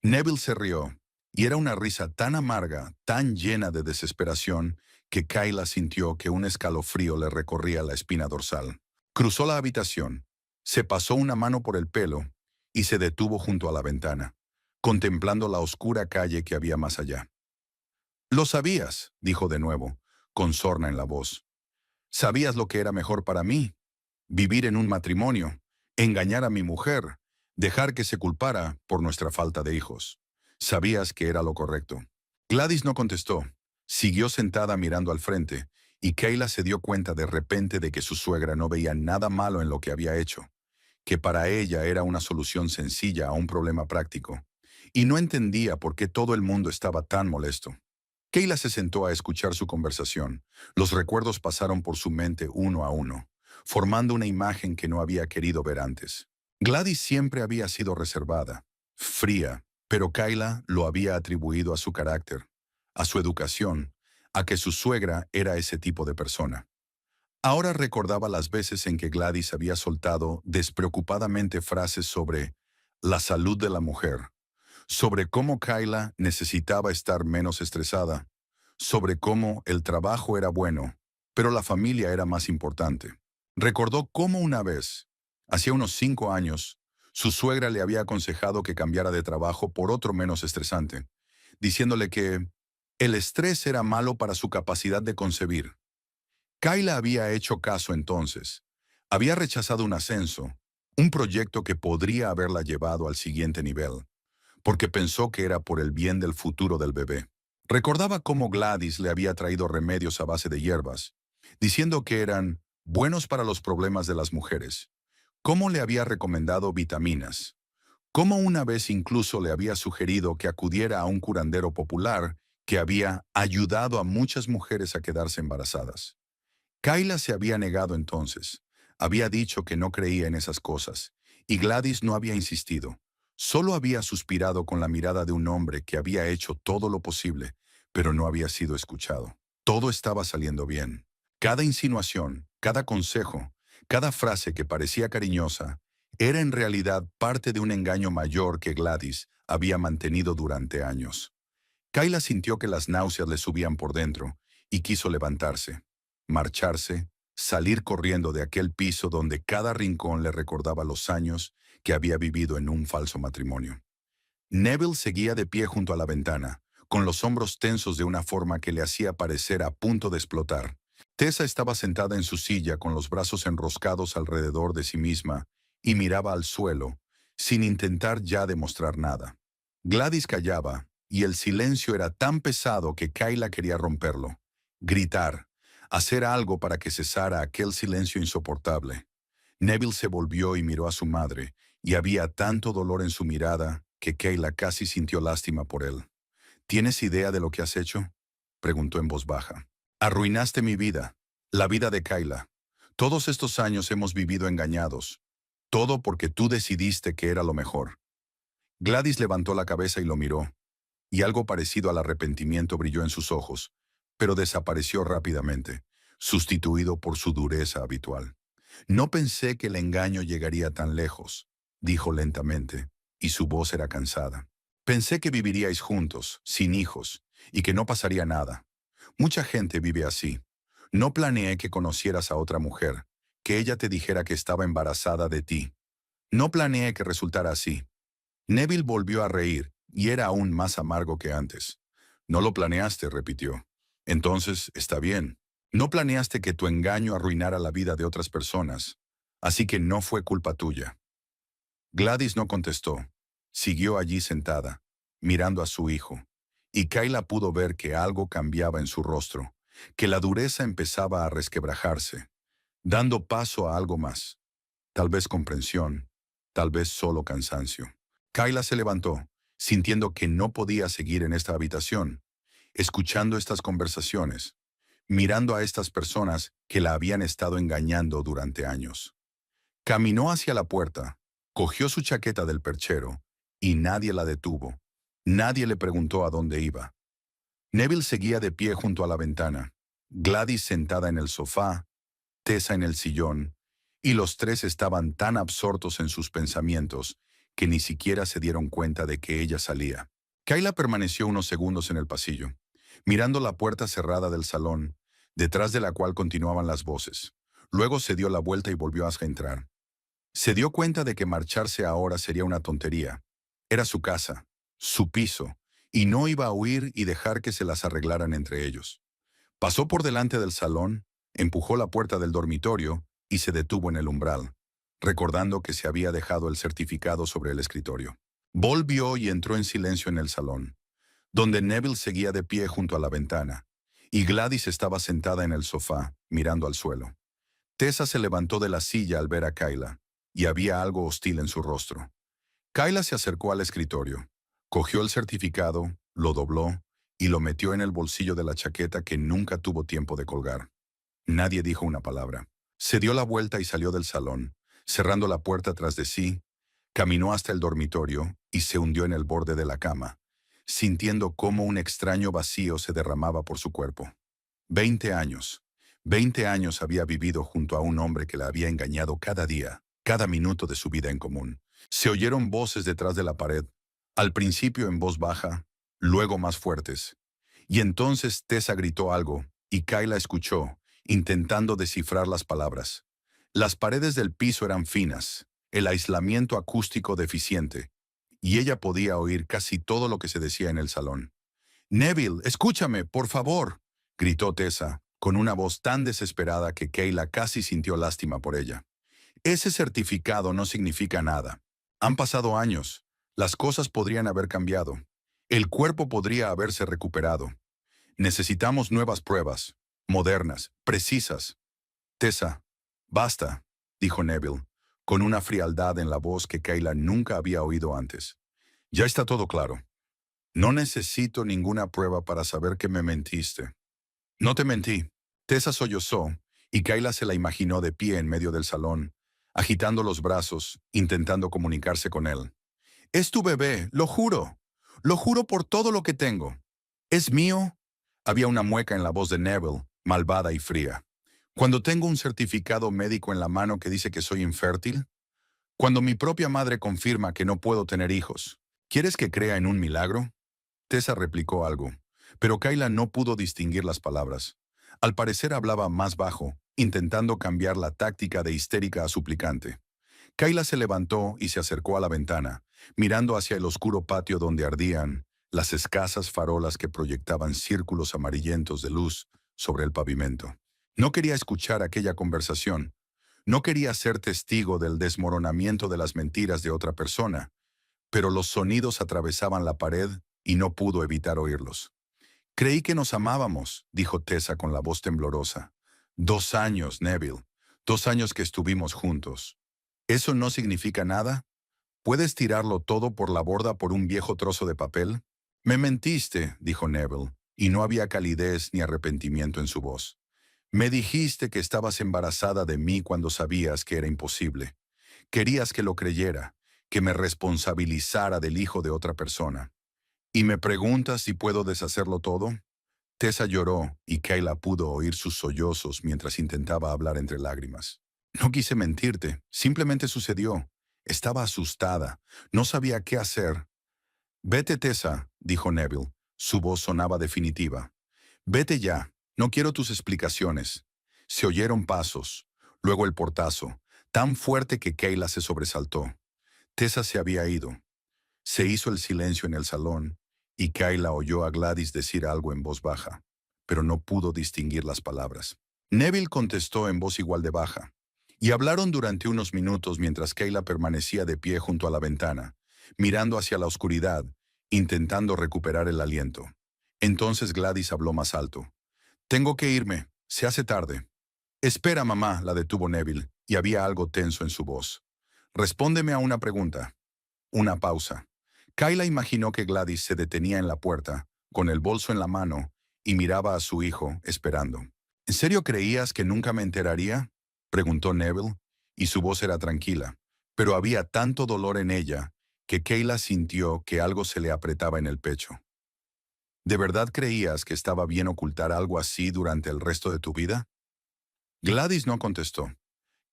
Speaker 1: Neville se rió, y era una risa tan amarga, tan llena de desesperación, que Kayla sintió que un escalofrío le recorría la espina dorsal. Cruzó la habitación, se pasó una mano por el pelo y se detuvo junto a la ventana, contemplando la oscura calle que había más allá. «Lo sabías», dijo de nuevo, con sorna en la voz. «Sabías lo que era mejor para mí, vivir en un matrimonio, engañar a mi mujer, dejar que se culpara por nuestra falta de hijos. Sabías que era lo correcto». Gladys no contestó. Siguió sentada mirando al frente, y Kayla se dio cuenta de repente de que su suegra no veía nada malo en lo que había hecho, que para ella era una solución sencilla a un problema práctico, y no entendía por qué todo el mundo estaba tan molesto. Kayla se sentó a escuchar su conversación. Los recuerdos pasaron por su mente uno a uno, formando una imagen que no había querido ver antes. Gladys siempre había sido reservada, fría, pero Kayla lo había atribuido a su carácter, a su educación, a que su suegra era ese tipo de persona. Ahora recordaba las veces en que Gladys había soltado despreocupadamente frases sobre la salud de la mujer, sobre cómo Kayla necesitaba estar menos estresada, sobre cómo el trabajo era bueno, pero la familia era más importante. Recordó cómo una vez, hacía unos 5 años, su suegra le había aconsejado que cambiara de trabajo por otro menos estresante, diciéndole que el estrés era malo para su capacidad de concebir. Kayla había hecho caso entonces. Había rechazado un ascenso, un proyecto que podría haberla llevado al siguiente nivel, porque pensó que era por el bien del futuro del bebé. Recordaba cómo Gladys le había traído remedios a base de hierbas, diciendo que eran buenos para los problemas de las mujeres, cómo le había recomendado vitaminas, cómo una vez incluso le había sugerido que acudiera a un curandero popular que había ayudado a muchas mujeres a quedarse embarazadas. Kayla se había negado entonces, había dicho que no creía en esas cosas, y Gladys no había insistido. Solo había suspirado con la mirada de un hombre que había hecho todo lo posible, pero no había sido escuchado. Todo estaba saliendo bien. Cada insinuación, cada consejo, cada frase que parecía cariñosa, era en realidad parte de un engaño mayor que Gladys había mantenido durante años. Kayla sintió que las náuseas le subían por dentro y quiso levantarse, marcharse, salir corriendo de aquel piso donde cada rincón le recordaba los años que había vivido en un falso matrimonio. Neville seguía de pie junto a la ventana, con los hombros tensos de una forma que le hacía parecer a punto de explotar. Tessa estaba sentada en su silla con los brazos enroscados alrededor de sí misma y miraba al suelo, sin intentar ya demostrar nada. Gladys callaba, y el silencio era tan pesado que Kayla quería romperlo, gritar, hacer algo para que cesara aquel silencio insoportable. Neville se volvió y miró a su madre, y había tanto dolor en su mirada que Kayla casi sintió lástima por él. «¿Tienes idea de lo que has hecho?», preguntó en voz baja. «Arruinaste mi vida, la vida de Kayla. Todos estos años hemos vivido engañados. Todo porque tú decidiste que era lo mejor». Gladys levantó la cabeza y lo miró, y algo parecido al arrepentimiento brilló en sus ojos, pero desapareció rápidamente, sustituido por su dureza habitual. «No pensé que el engaño llegaría tan lejos», dijo lentamente, y su voz era cansada. «Pensé que viviríais juntos, sin hijos, y que no pasaría nada. Mucha gente vive así. No planeé que conocieras a otra mujer, que ella te dijera que estaba embarazada de ti. No planeé que resultara así». Neville volvió a reír, y era aún más amargo que antes. «No lo planeaste», repitió. «Entonces, está bien. No planeaste que tu engaño arruinara la vida de otras personas, así que no fue culpa tuya». Gladys no contestó. Siguió allí sentada, mirando a su hijo, y Kayla pudo ver que algo cambiaba en su rostro, que la dureza empezaba a resquebrajarse, dando paso a algo más. Tal vez comprensión, tal vez solo cansancio. Kayla se levantó, sintiendo que no podía seguir en esta habitación, escuchando estas conversaciones, mirando a estas personas que la habían estado engañando durante años. Caminó hacia la puerta, cogió su chaqueta del perchero, y nadie la detuvo. Nadie le preguntó a dónde iba. Neville seguía de pie junto a la ventana, Gladys sentada en el sofá, Tessa en el sillón, y los tres estaban tan absortos en sus pensamientos que ni siquiera se dieron cuenta de que ella salía. Kayla permaneció unos segundos en el pasillo, mirando la puerta cerrada del salón, detrás de la cual continuaban las voces. Luego se dio la vuelta y volvió a entrar. Se dio cuenta de que marcharse ahora sería una tontería. Era su casa, su piso, y no iba a huir y dejar que se las arreglaran entre ellos. Pasó por delante del salón, empujó la puerta del dormitorio y se detuvo en el umbral, recordando que se había dejado el certificado sobre el escritorio. Volvió y entró en silencio en el salón, donde Neville seguía de pie junto a la ventana, y Gladys estaba sentada en el sofá, mirando al suelo. Tessa se levantó de la silla al ver a Kayla, y había algo hostil en su rostro. Kayla se acercó al escritorio, cogió el certificado, lo dobló y lo metió en el bolsillo de la chaqueta que nunca tuvo tiempo de colgar. Nadie dijo una palabra. Se dio la vuelta y salió del salón, cerrando la puerta tras de sí, caminó hasta el dormitorio y se hundió en el borde de la cama, sintiendo cómo un extraño vacío se derramaba por su cuerpo. 20 años. 20 años había vivido junto a un hombre que la había engañado cada día, cada minuto de su vida en común. Se oyeron voces detrás de la pared, al principio en voz baja, luego más fuertes. Y entonces Tessa gritó algo, y Kayla escuchó, intentando descifrar las palabras. Las paredes del piso eran finas, el aislamiento acústico deficiente, y ella podía oír casi todo lo que se decía en el salón. «Neville, escúchame, por favor», gritó Tessa, con una voz tan desesperada que Kayla casi sintió lástima por ella. «Ese certificado no significa nada. Han pasado años. Las cosas podrían haber cambiado. El cuerpo podría haberse recuperado. Necesitamos nuevas pruebas, modernas, precisas». «Tessa, basta», dijo Neville, con una frialdad en la voz que Kayla nunca había oído antes. «Ya está todo claro. No necesito ninguna prueba para saber que me mentiste». «No te mentí». Tessa sollozó, y Kayla se la imaginó de pie en medio del salón, agitando los brazos, intentando comunicarse con él. «Es tu bebé, lo juro. Lo juro por todo lo que tengo. ¿Es mío?». Había una mueca en la voz de Neville, malvada y fría. «Cuando tengo un certificado médico en la mano que dice que soy infértil. Cuando mi propia madre confirma que no puedo tener hijos. ¿Quieres que crea en un milagro?». Tessa replicó algo, pero Kayla no pudo distinguir las palabras. Al parecer hablaba más bajo, intentando cambiar la táctica de histérica a suplicante. Kayla se levantó y se acercó a la ventana, mirando hacia el oscuro patio donde ardían las escasas farolas que proyectaban círculos amarillentos de luz sobre el pavimento. No quería escuchar aquella conversación. No quería ser testigo del desmoronamiento de las mentiras de otra persona, pero los sonidos atravesaban la pared y no pudo evitar oírlos. «Creí que nos amábamos», dijo Tessa con la voz temblorosa. «2 años, Neville. 2 años que estuvimos juntos. ¿Eso no significa nada? ¿Puedes tirarlo todo por la borda por un viejo trozo de papel?». «Me mentiste», dijo Neville, y no había calidez ni arrepentimiento en su voz. «Me dijiste que estabas embarazada de mí cuando sabías que era imposible. Querías que lo creyera, que me responsabilizara del hijo de otra persona. ¿Y me preguntas si puedo deshacerlo todo?». Tessa lloró y Kayla pudo oír sus sollozos mientras intentaba hablar entre lágrimas. «No quise mentirte, simplemente sucedió. Estaba asustada, no sabía qué hacer». «Vete, Tessa», dijo Neville. Su voz sonaba definitiva. «Vete ya, no quiero tus explicaciones». Se oyeron pasos, luego el portazo, tan fuerte que Kayla se sobresaltó. Tessa se había ido. Se hizo el silencio en el salón, y Kayla oyó a Gladys decir algo en voz baja, pero no pudo distinguir las palabras. Neville contestó en voz igual de baja, y hablaron durante unos minutos mientras Kayla permanecía de pie junto a la ventana, mirando hacia la oscuridad, intentando recuperar el aliento. Entonces Gladys habló más alto. «Tengo que irme, se hace tarde». «Espera, mamá», la detuvo Neville, y había algo tenso en su voz. «Respóndeme a una pregunta». Una pausa. Kayla imaginó que Gladys se detenía en la puerta, con el bolso en la mano, y miraba a su hijo, esperando. «¿En serio creías que nunca me enteraría?», preguntó Neville, y su voz era tranquila, pero había tanto dolor en ella que Kayla sintió que algo se le apretaba en el pecho. ¿De verdad creías que estaba bien ocultar algo así durante el resto de tu vida? Gladys no contestó.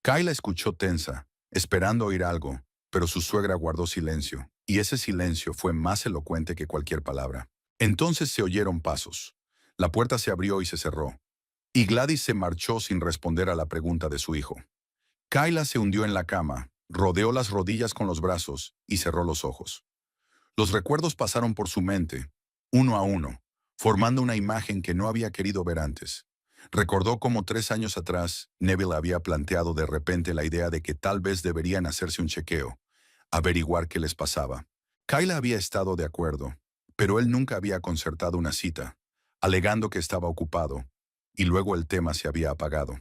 Speaker 1: Kayla escuchó tensa, esperando oír algo, pero su suegra guardó silencio, y ese silencio fue más elocuente que cualquier palabra. Entonces se oyeron pasos. La puerta se abrió y se cerró, y Gladys se marchó sin responder a la pregunta de su hijo. Kayla se hundió en la cama, rodeó las rodillas con los brazos y cerró los ojos. Los recuerdos pasaron por su mente, uno a uno, formando una imagen que no había querido ver antes. Recordó cómo 3 años atrás Neville había planteado de repente la idea de que tal vez deberían hacerse un chequeo, averiguar qué les pasaba. Kayla había estado de acuerdo, pero él nunca había concertado una cita, alegando que estaba ocupado, y luego el tema se había apagado.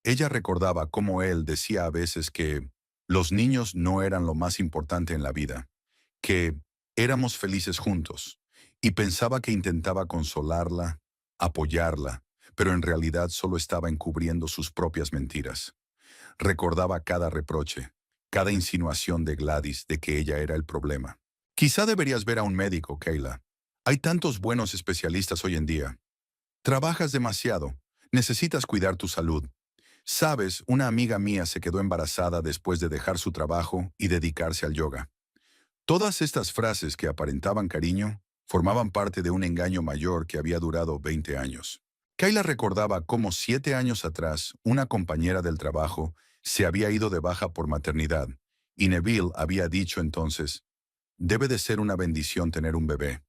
Speaker 1: Ella recordaba cómo él decía a veces que los niños no eran lo más importante en la vida, que éramos felices juntos, y pensaba que intentaba consolarla, apoyarla, pero en realidad solo estaba encubriendo sus propias mentiras. Recordaba cada reproche, cada insinuación de Gladys de que ella era el problema. Quizá deberías ver a un médico, Kayla. Hay tantos buenos especialistas hoy en día. Trabajas demasiado. Necesitas cuidar tu salud. Sabes, una amiga mía se quedó embarazada después de dejar su trabajo y dedicarse al yoga. Todas estas frases que aparentaban cariño formaban parte de un engaño mayor que había durado 20 años. Kayla recordaba cómo 7 años atrás una compañera del trabajo se había ido de baja por maternidad, y Neville había dicho entonces, «Debe de ser una bendición tener un bebé».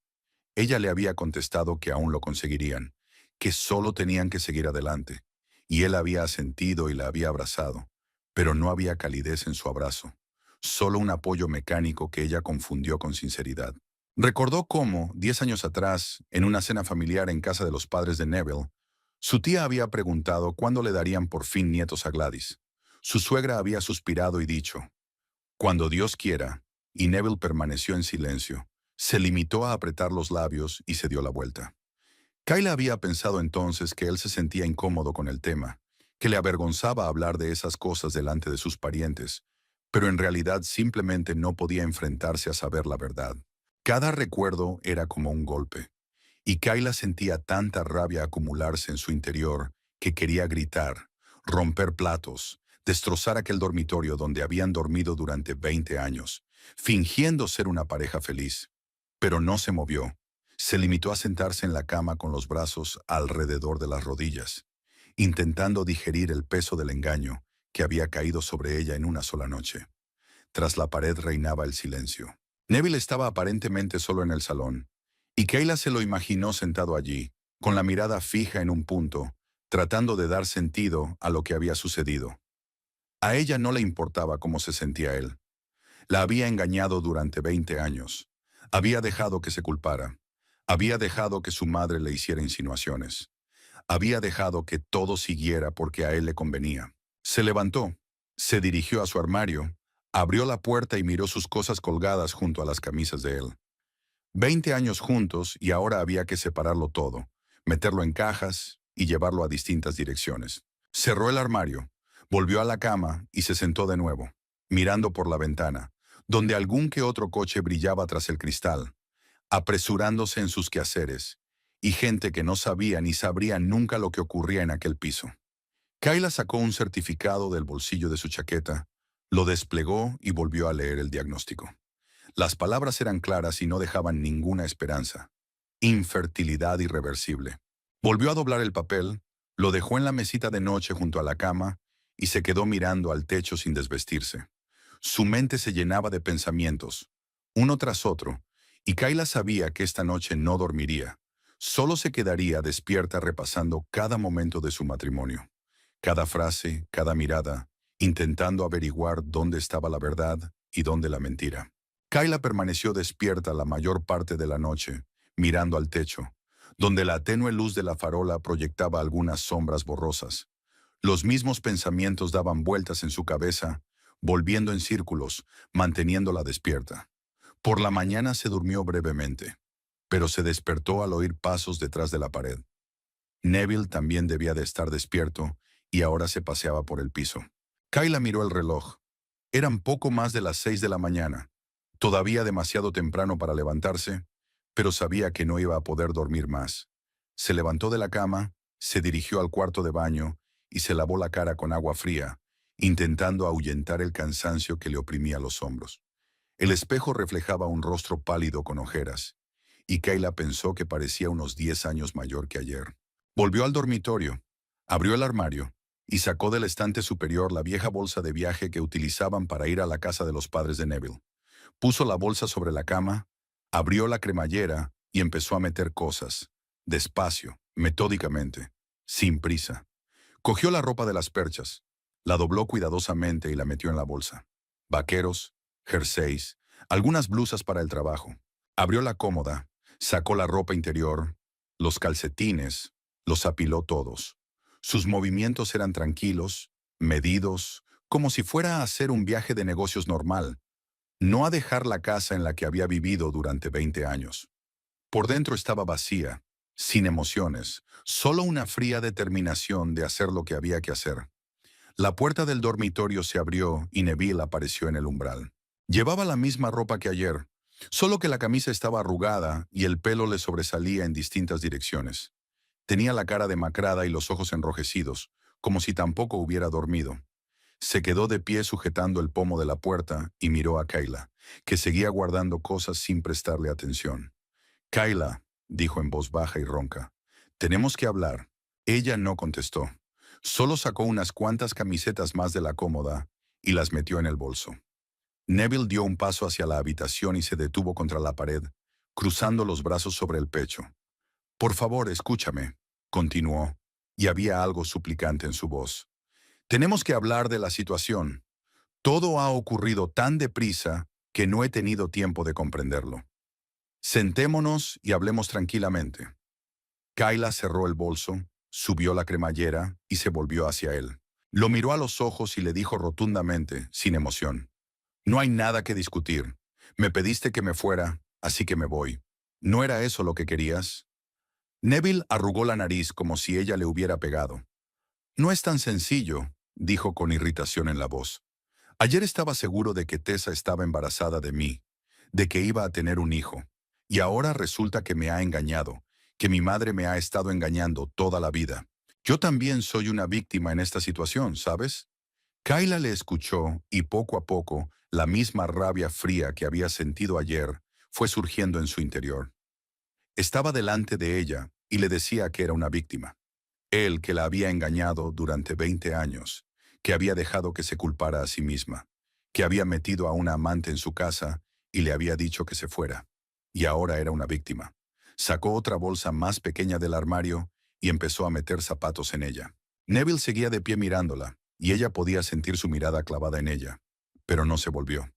Speaker 1: Ella le había contestado que aún lo conseguirían, que solo tenían que seguir adelante, y él había asentido y la había abrazado, pero no había calidez en su abrazo, solo un apoyo mecánico que ella confundió con sinceridad. Recordó cómo, 10 años atrás, en una cena familiar en casa de los padres de Neville, su tía había preguntado cuándo le darían por fin nietos a Gladys. Su suegra había suspirado y dicho, «Cuando Dios quiera», y Neville permaneció en silencio. Se limitó a apretar los labios y se dio la vuelta. Kayla había pensado entonces que él se sentía incómodo con el tema, que le avergonzaba hablar de esas cosas delante de sus parientes, pero en realidad simplemente no podía enfrentarse a saber la verdad. Cada recuerdo era como un golpe, y Kayla sentía tanta rabia acumularse en su interior que quería gritar, romper platos, destrozar aquel dormitorio donde habían dormido durante 20 años, fingiendo ser una pareja feliz. Pero no se movió. Se limitó a sentarse en la cama con los brazos alrededor de las rodillas, intentando digerir el peso del engaño que había caído sobre ella en una sola noche. Tras la pared reinaba el silencio. Neville estaba aparentemente solo en el salón, y Kayla se lo imaginó sentado allí, con la mirada fija en un punto, tratando de dar sentido a lo que había sucedido. A ella no le importaba cómo se sentía él. La había engañado durante 20 años. Había dejado que se culpara. Había dejado que su madre le hiciera insinuaciones. Había dejado que todo siguiera porque a él le convenía. Se levantó, se dirigió a su armario, abrió la puerta y miró sus cosas colgadas junto a las camisas de él. 20 años juntos y ahora había que separarlo todo, meterlo en cajas y llevarlo a distintas direcciones. Cerró el armario, volvió a la cama y se sentó de nuevo, mirando por la ventana, donde algún que otro coche brillaba tras el cristal, apresurándose en sus quehaceres, y gente que no sabía ni sabría nunca lo que ocurría en aquel piso. Kayla sacó un certificado del bolsillo de su chaqueta, lo desplegó y volvió a leer el diagnóstico. Las palabras eran claras y no dejaban ninguna esperanza. Infertilidad irreversible. Volvió a doblar el papel, lo dejó en la mesita de noche junto a la cama y se quedó mirando al techo sin desvestirse. Su mente se llenaba de pensamientos, uno tras otro, y Kayla sabía que esta noche no dormiría. Solo se quedaría despierta repasando cada momento de su matrimonio, cada frase, cada mirada, intentando averiguar dónde estaba la verdad y dónde la mentira. Kayla permaneció despierta la mayor parte de la noche, mirando al techo, donde la tenue luz de la farola proyectaba algunas sombras borrosas. Los mismos pensamientos daban vueltas en su cabeza, volviendo en círculos, manteniéndola despierta. Por la mañana se durmió brevemente, pero se despertó al oír pasos detrás de la pared. Neville también debía de estar despierto y ahora se paseaba por el piso. Kayla miró el reloj. Eran poco más de las 6 de la mañana. Todavía demasiado temprano para levantarse, pero sabía que no iba a poder dormir más. Se levantó de la cama, se dirigió al cuarto de baño y se lavó la cara con agua fría, intentando ahuyentar el cansancio que le oprimía los hombros. El espejo reflejaba un rostro pálido con ojeras, y Kayla pensó que parecía unos 10 años mayor que ayer. Volvió al dormitorio, abrió el armario y sacó del estante superior la vieja bolsa de viaje que utilizaban para ir a la casa de los padres de Neville. Puso la bolsa sobre la cama, abrió la cremallera y empezó a meter cosas, despacio, metódicamente, sin prisa. Cogió la ropa de las perchas, la dobló cuidadosamente y la metió en la bolsa. Vaqueros, jerseys, algunas blusas para el trabajo. Abrió la cómoda, sacó la ropa interior, los calcetines, los apiló todos. Sus movimientos eran tranquilos, medidos, como si fuera a hacer un viaje de negocios normal, no a dejar la casa en la que había vivido durante 20 años. Por dentro estaba vacía, sin emociones, solo una fría determinación de hacer lo que había que hacer. La puerta del dormitorio se abrió y Neville apareció en el umbral. Llevaba la misma ropa que ayer, solo que la camisa estaba arrugada y el pelo le sobresalía en distintas direcciones. Tenía la cara demacrada y los ojos enrojecidos, como si tampoco hubiera dormido. Se quedó de pie sujetando el pomo de la puerta y miró a Kayla, que seguía guardando cosas sin prestarle atención. «Kayla», dijo en voz baja y ronca, «tenemos que hablar». Ella no contestó. Solo sacó unas cuantas camisetas más de la cómoda y las metió en el bolso. Neville dio un paso hacia la habitación y se detuvo contra la pared, cruzando los brazos sobre el pecho. «Por favor, escúchame», continuó, y había algo suplicante en su voz. «Tenemos que hablar de la situación. Todo ha ocurrido tan deprisa que no he tenido tiempo de comprenderlo. Sentémonos y hablemos tranquilamente». Kayla cerró el bolso, subió la cremallera y se volvió hacia él. Lo miró a los ojos y le dijo rotundamente, sin emoción: «No hay nada que discutir. Me pediste que me fuera, así que me voy. ¿No era eso lo que querías?» Neville arrugó la nariz como si ella le hubiera pegado. «No es tan sencillo», dijo con irritación en la voz. «Ayer estaba seguro de que Tessa estaba embarazada de mí, de que iba a tener un hijo. Y ahora resulta que me ha engañado, que mi madre me ha estado engañando toda la vida. Yo también soy una víctima en esta situación, ¿sabes?» Kayla le escuchó y poco a poco la misma rabia fría que había sentido ayer fue surgiendo en su interior. Estaba delante de ella y le decía que era una víctima. Él que la había engañado durante 20 años, que había dejado que se culpara a sí misma, que había metido a una amante en su casa y le había dicho que se fuera. Y ahora era una víctima. Sacó otra bolsa más pequeña del armario y empezó a meter zapatos en ella. Neville seguía de pie mirándola, y ella podía sentir su mirada clavada en ella, pero no se volvió.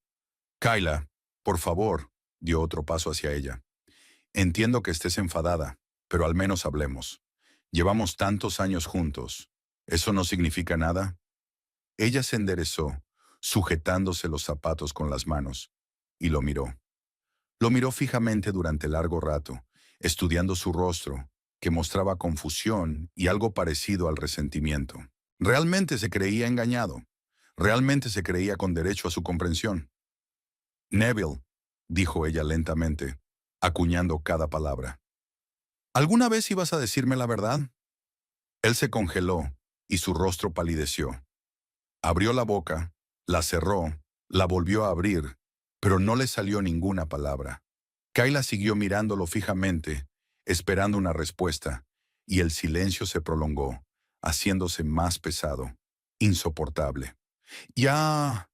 Speaker 1: «Kayla, por favor», dio otro paso hacia ella. «Entiendo que estés enfadada, pero al menos hablemos. Llevamos tantos años juntos. ¿Eso no significa nada?» Ella se enderezó, sujetándose los zapatos con las manos, y lo miró. Lo miró fijamente durante largo rato, estudiando su rostro, que mostraba confusión y algo parecido al resentimiento. Realmente se creía engañado. Realmente se creía con derecho a su comprensión. «Neville», dijo ella lentamente, acuñando cada palabra, «¿alguna vez ibas a decirme la verdad?» Él se congeló y su rostro palideció. Abrió la boca, la cerró, la volvió a abrir, pero no le salió ninguna palabra. Kayla siguió mirándolo fijamente, esperando una respuesta, y el silencio se prolongó, haciéndose más pesado, insoportable. «Ya...»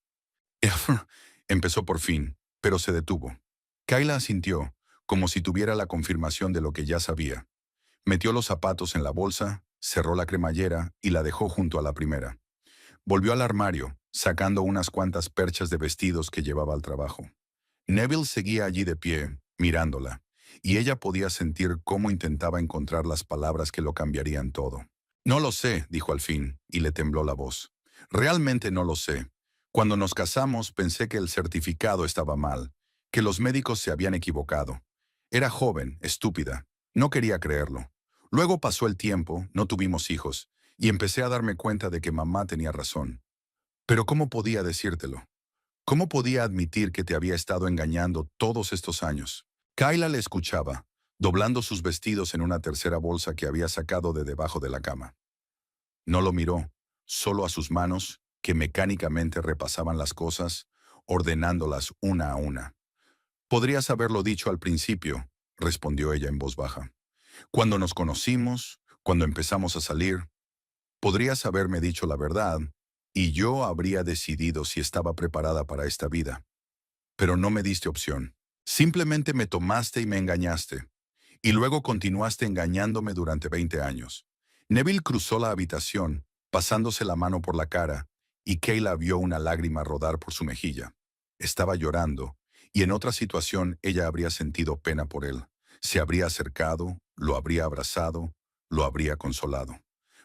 Speaker 1: empezó por fin, pero se detuvo. Kayla asintió, como si tuviera la confirmación de lo que ya sabía. Metió los zapatos en la bolsa, cerró la cremallera y la dejó junto a la primera. Volvió al armario, sacando unas cuantas perchas de vestidos que llevaba al trabajo. Neville seguía allí de pie, mirándola, y ella podía sentir cómo intentaba encontrar las palabras que lo cambiarían todo. «No lo sé», dijo al fin, y le tembló la voz. «Realmente no lo sé. Cuando nos casamos pensé que el certificado estaba mal, que los médicos se habían equivocado. Era joven, estúpida. No quería creerlo. Luego pasó el tiempo, no tuvimos hijos, y empecé a darme cuenta de que mamá tenía razón. Pero ¿cómo podía decírtelo? ¿Cómo podía admitir que te había estado engañando todos estos años? Kayla le escuchaba, doblando sus vestidos en una tercera bolsa que había sacado de debajo de la cama. No lo miró, solo a sus manos, que mecánicamente repasaban las cosas, ordenándolas una a una. Podrías haberlo dicho al principio, respondió ella en voz baja. Cuando nos conocimos, cuando empezamos a salir, podrías haberme dicho la verdad, y yo habría decidido si estaba preparada para esta vida. Pero no me diste opción. Simplemente me tomaste y me engañaste. Y luego continuaste engañándome durante 20 años. Neville cruzó la habitación, pasándose la mano por la cara, y Kayla vio una lágrima rodar por su mejilla. Estaba llorando, y en otra situación ella habría sentido pena por él. Se habría acercado, lo habría abrazado, lo habría consolado.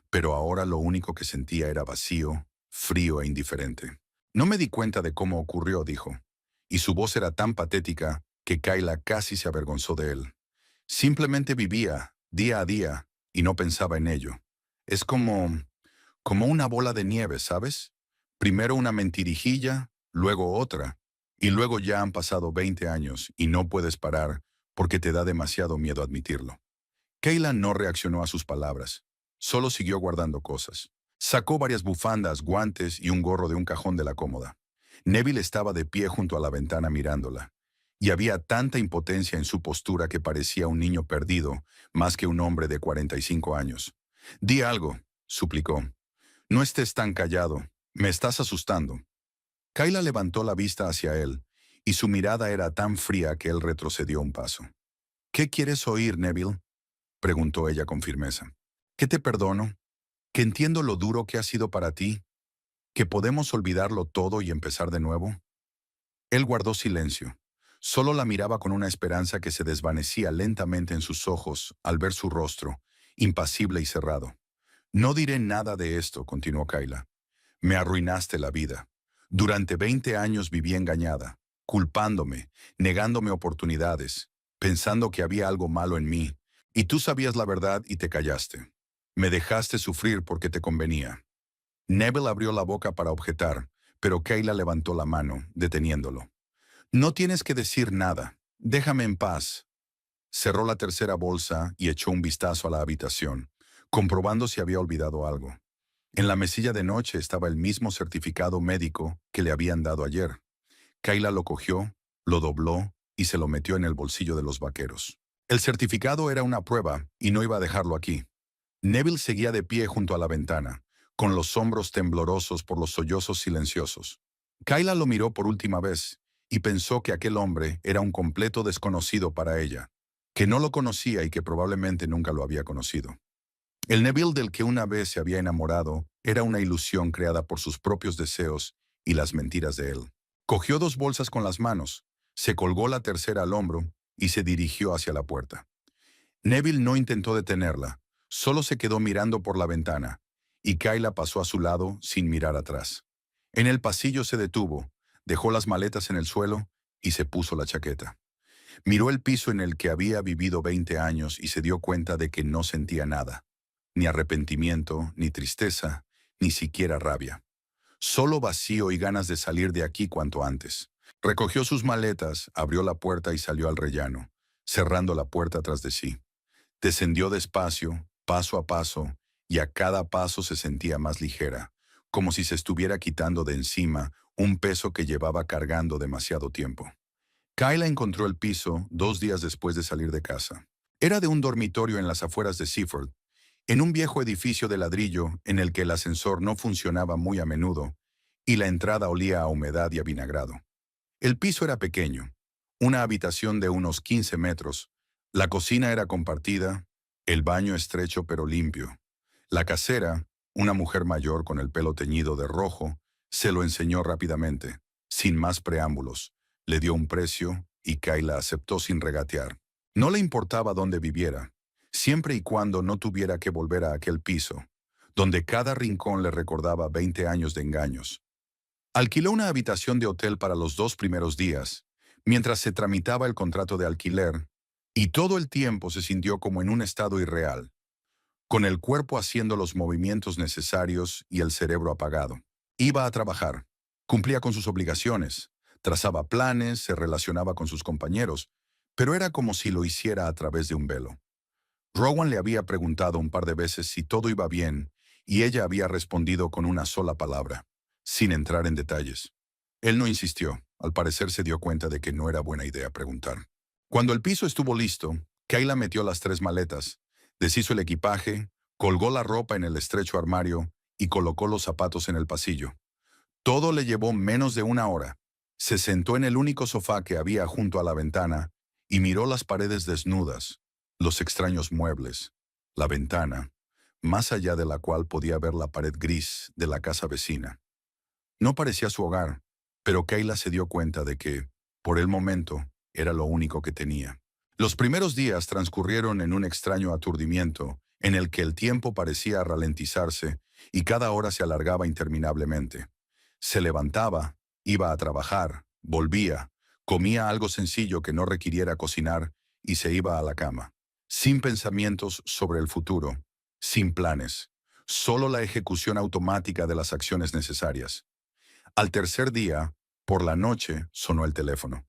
Speaker 1: Pero ahora lo único que sentía era vacío, frío e indiferente. No me di cuenta de cómo ocurrió, dijo. Y su voz era tan patética que Kayla casi se avergonzó de él. Simplemente vivía, día a día, y no pensaba en ello. Es como una bola de nieve, ¿sabes? Primero una mentirijilla, luego otra, y luego ya han pasado 20 años y no puedes parar porque te da demasiado miedo admitirlo. Kayla no reaccionó a sus palabras, solo siguió guardando cosas. Sacó varias bufandas, guantes y un gorro de un cajón de la cómoda. Neville estaba de pie junto a la ventana mirándola, y había tanta impotencia en su postura que parecía un niño perdido, más que un hombre de 45 años. «Di algo», suplicó. «No estés tan callado. Me estás asustando». Kayla levantó la vista hacia él, y su mirada era tan fría que él retrocedió un paso. «¿Qué quieres oír, Neville?», preguntó ella con firmeza. «¿Que te perdono? ¿Que entiendo lo duro que ha sido para ti? ¿Que podemos olvidarlo todo y empezar de nuevo?». Él guardó silencio. Solo la miraba con una esperanza que se desvanecía lentamente en sus ojos al ver su rostro, impasible y cerrado. «No diré nada de esto», continuó Kayla. «Me arruinaste la vida. Durante 20 años viví engañada, culpándome, negándome oportunidades, pensando que había algo malo en mí, y tú sabías la verdad y te callaste. Me dejaste sufrir porque te convenía». Neville abrió la boca para objetar, pero Kayla levantó la mano, deteniéndolo. «No tienes que decir nada. Déjame en paz». Cerró la tercera bolsa y echó un vistazo a la habitación, comprobando si había olvidado algo. En la mesilla de noche estaba el mismo certificado médico que le habían dado ayer. Kayla lo cogió, lo dobló y se lo metió en el bolsillo de los vaqueros. El certificado era una prueba y no iba a dejarlo aquí. Neville seguía de pie junto a la ventana, con los hombros temblorosos por los sollozos silenciosos. Kayla lo miró por última vez y pensó que aquel hombre era un completo desconocido para ella, que no lo conocía y que probablemente nunca lo había conocido. El Neville del que una vez se había enamorado era una ilusión creada por sus propios deseos y las mentiras de él. Cogió 2 bolsas con las manos, se colgó la tercera al hombro y se dirigió hacia la puerta. Neville no intentó detenerla, solo se quedó mirando por la ventana, y Kayla pasó a su lado sin mirar atrás. En el pasillo se detuvo, dejó las maletas en el suelo y se puso la chaqueta. Miró el piso en el que había vivido 20 años y se dio cuenta de que no sentía nada, ni arrepentimiento, ni tristeza, ni siquiera rabia. Solo vacío y ganas de salir de aquí cuanto antes. Recogió sus maletas, abrió la puerta y salió al rellano, cerrando la puerta tras de sí. Descendió despacio, paso a paso, y a cada paso se sentía más ligera, como si se estuviera quitando de encima un peso que llevaba cargando demasiado tiempo. Kayla encontró el piso 2 días después de salir de casa. Era de un dormitorio en las afueras de Seaford, en un viejo edificio de ladrillo en el que el ascensor no funcionaba muy a menudo y la entrada olía a humedad y a vinagrado. El piso era pequeño, una habitación de unos 15 metros. La cocina era compartida, el baño estrecho pero limpio. La casera, una mujer mayor con el pelo teñido de rojo, se lo enseñó rápidamente, sin más preámbulos. Le dio un precio y Kayla aceptó sin regatear. No le importaba dónde viviera, siempre y cuando no tuviera que volver a aquel piso, donde cada rincón le recordaba 20 años de engaños. Alquiló una habitación de hotel para los 2 primeros días, mientras se tramitaba el contrato de alquiler, y todo el tiempo se sintió como en un estado irreal, con el cuerpo haciendo los movimientos necesarios y el cerebro apagado. Iba a trabajar. Cumplía con sus obligaciones, trazaba planes, se relacionaba con sus compañeros, pero era como si lo hiciera a través de un velo. Rowan le había preguntado un par de veces si todo iba bien, y ella había respondido con una sola palabra, sin entrar en detalles. Él no insistió, al parecer se dio cuenta de que no era buena idea preguntar. Cuando el piso estuvo listo, Kayla metió las 3 maletas, deshizo el equipaje, colgó la ropa en el estrecho armario y colocó los zapatos en el pasillo. Todo le llevó menos de una hora. Se sentó en el único sofá que había junto a la ventana y miró las paredes desnudas, los extraños muebles, la ventana, más allá de la cual podía ver la pared gris de la casa vecina. No parecía su hogar, pero Kayla se dio cuenta de que, por el momento, era lo único que tenía. Los primeros días transcurrieron en un extraño aturdimiento, en el que el tiempo parecía ralentizarse y cada hora se alargaba interminablemente. Se levantaba, iba a trabajar, volvía, comía algo sencillo que no requiriera cocinar y se iba a la cama. Sin pensamientos sobre el futuro, sin planes, solo la ejecución automática de las acciones necesarias. Al tercer día, por la noche, sonó el teléfono.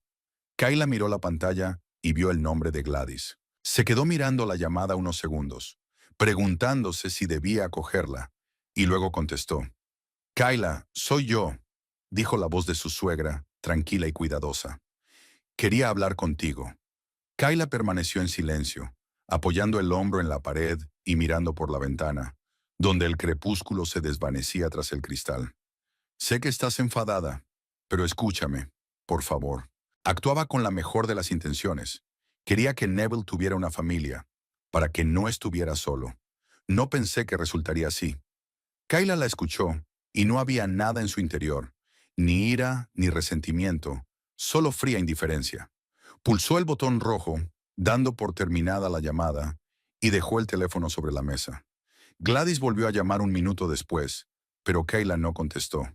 Speaker 1: Kayla miró la pantalla y vio el nombre de Gladys. Se quedó mirando la llamada unos segundos, preguntándose si debía acogerla, y luego contestó. Kayla, soy yo, dijo la voz de su suegra, tranquila y cuidadosa. Quería hablar contigo. Kayla permaneció en silencio, apoyando el hombro en la pared y mirando por la ventana, donde el crepúsculo se desvanecía tras el cristal. Sé que estás enfadada, pero escúchame, por favor. Actuaba con la mejor de las intenciones. Quería que Neville tuviera una familia, para que no estuviera solo. No pensé que resultaría así. Kayla la escuchó, y no había nada en su interior, ni ira ni resentimiento, solo fría indiferencia. Pulsó el botón rojo, dando por terminada la llamada, y dejó el teléfono sobre la mesa. Gladys volvió a llamar un minuto después, pero Kayla no contestó.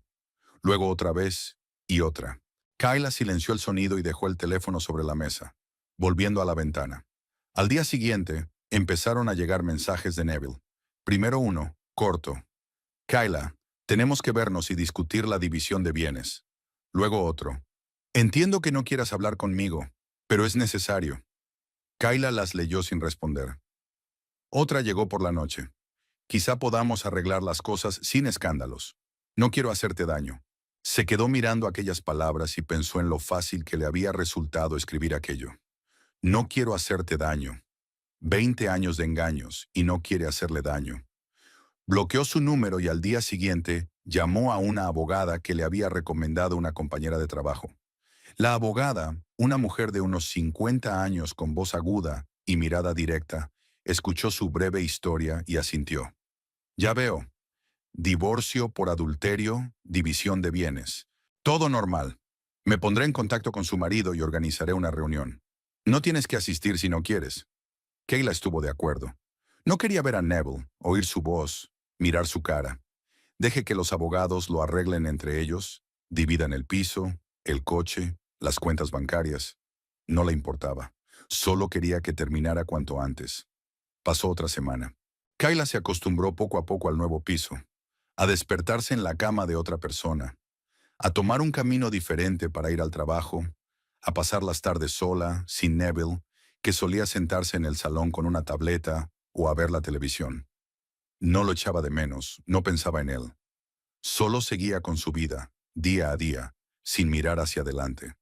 Speaker 1: Luego otra vez y otra. Kayla silenció el sonido y dejó el teléfono sobre la mesa, volviendo a la ventana. Al día siguiente, empezaron a llegar mensajes de Neville. Primero uno, corto. Kayla, tenemos que vernos y discutir la división de bienes. Luego otro. Entiendo que no quieras hablar conmigo, pero es necesario. Kayla las leyó sin responder. Otra llegó por la noche. Quizá podamos arreglar las cosas sin escándalos. No quiero hacerte daño. Se quedó mirando aquellas palabras y pensó en lo fácil que le había resultado escribir aquello. No quiero hacerte daño. 20 años de engaños y no quiere hacerle daño. Bloqueó su número y al día siguiente llamó a una abogada que le había recomendado una compañera de trabajo. La abogada, una mujer de unos 50 años con voz aguda y mirada directa, escuchó su breve historia y asintió. Ya veo. Divorcio por adulterio, división de bienes. Todo normal. Me pondré en contacto con su marido y organizaré una reunión. No tienes que asistir si no quieres. Kayla estuvo de acuerdo. No quería ver a Neville, oír su voz, mirar su cara. Deje que los abogados lo arreglen entre ellos, dividan el piso, el coche, las cuentas bancarias. No le importaba. Solo quería que terminara cuanto antes. Pasó otra semana. Kayla se acostumbró poco a poco al nuevo piso, a despertarse en la cama de otra persona, a tomar un camino diferente para ir al trabajo, a pasar las tardes sola, sin Neville, que solía sentarse en el salón con una tableta o a ver la televisión. No lo echaba de menos, no pensaba en él. Solo seguía con su vida, día a día, sin mirar hacia adelante.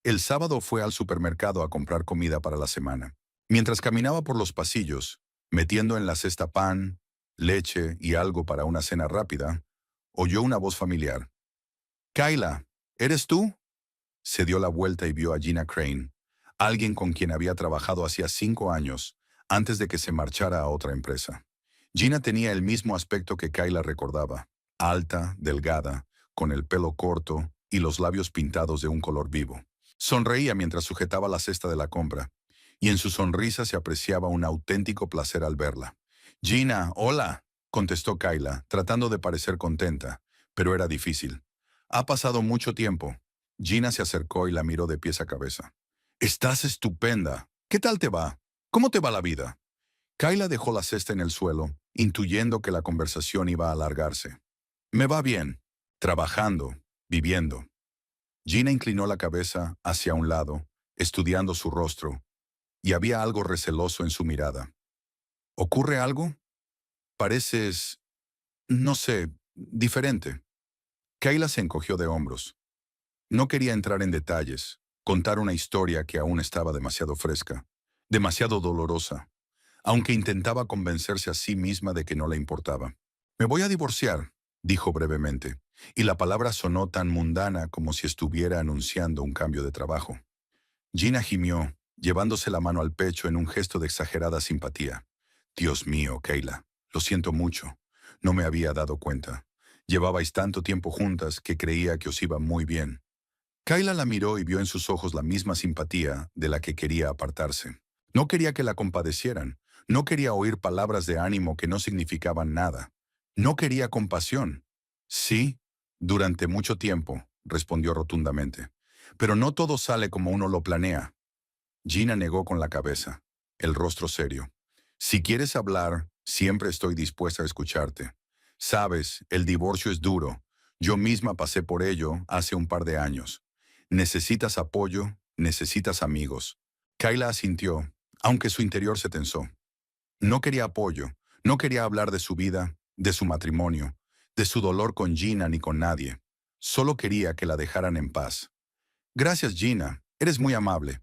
Speaker 1: El sábado fue al supermercado a comprar comida para la semana. Mientras caminaba por los pasillos, metiendo en la cesta pan, leche y algo para una cena rápida, oyó una voz familiar. «Kayla, ¿eres tú?» Se dio la vuelta y vio a Gina Crane, alguien con quien había trabajado hacía 5 años, antes de que se marchara a otra empresa. Gina tenía el mismo aspecto que Kayla recordaba, alta, delgada, con el pelo corto y los labios pintados de un color vivo. Sonreía mientras sujetaba la cesta de la compra, y en su sonrisa se apreciaba un auténtico placer al verla. «Gina, hola», contestó Kayla, tratando de parecer contenta, pero era difícil. «Ha pasado mucho tiempo». Gina se acercó y la miró de pies a cabeza. «Estás estupenda. ¿Qué tal te va? ¿Cómo te va la vida?» Kayla dejó la cesta en el suelo, intuyendo que la conversación iba a alargarse. «Me va bien. Trabajando. viviendo. Gina inclinó la cabeza hacia un lado, estudiando su rostro, y había algo receloso en su mirada. ¿Ocurre algo? Pareces, no sé, diferente. Kayla se encogió de hombros. No quería entrar en detalles, contar una historia que aún estaba demasiado fresca, demasiado dolorosa, aunque intentaba convencerse a sí misma de que no le importaba. Me voy a divorciar, dijo brevemente, y la palabra sonó tan mundana como si estuviera anunciando un cambio de trabajo. Gina gimió, llevándose la mano al pecho en un gesto de exagerada simpatía. Dios mío, Kayla, lo siento mucho. No me había dado cuenta. Llevabais tanto tiempo juntas que creía que os iba muy bien. Kayla la miró y vio en sus ojos la misma simpatía de la que quería apartarse. No quería que la compadecieran. No quería oír palabras de ánimo que no significaban nada. No quería compasión. Sí, durante mucho tiempo, respondió rotundamente. Pero no todo sale como uno lo planea. Gina negó con la cabeza, el rostro serio. Si quieres hablar, siempre estoy dispuesta a escucharte. Sabes, el divorcio es duro. Yo misma pasé por ello hace un par de años. Necesitas apoyo, necesitas amigos. Kayla asintió, aunque su interior se tensó. No quería apoyo, no quería hablar de su vida, de su matrimonio, de su dolor con Gina ni con nadie. Solo quería que la dejaran en paz. Gracias, Gina, eres muy amable.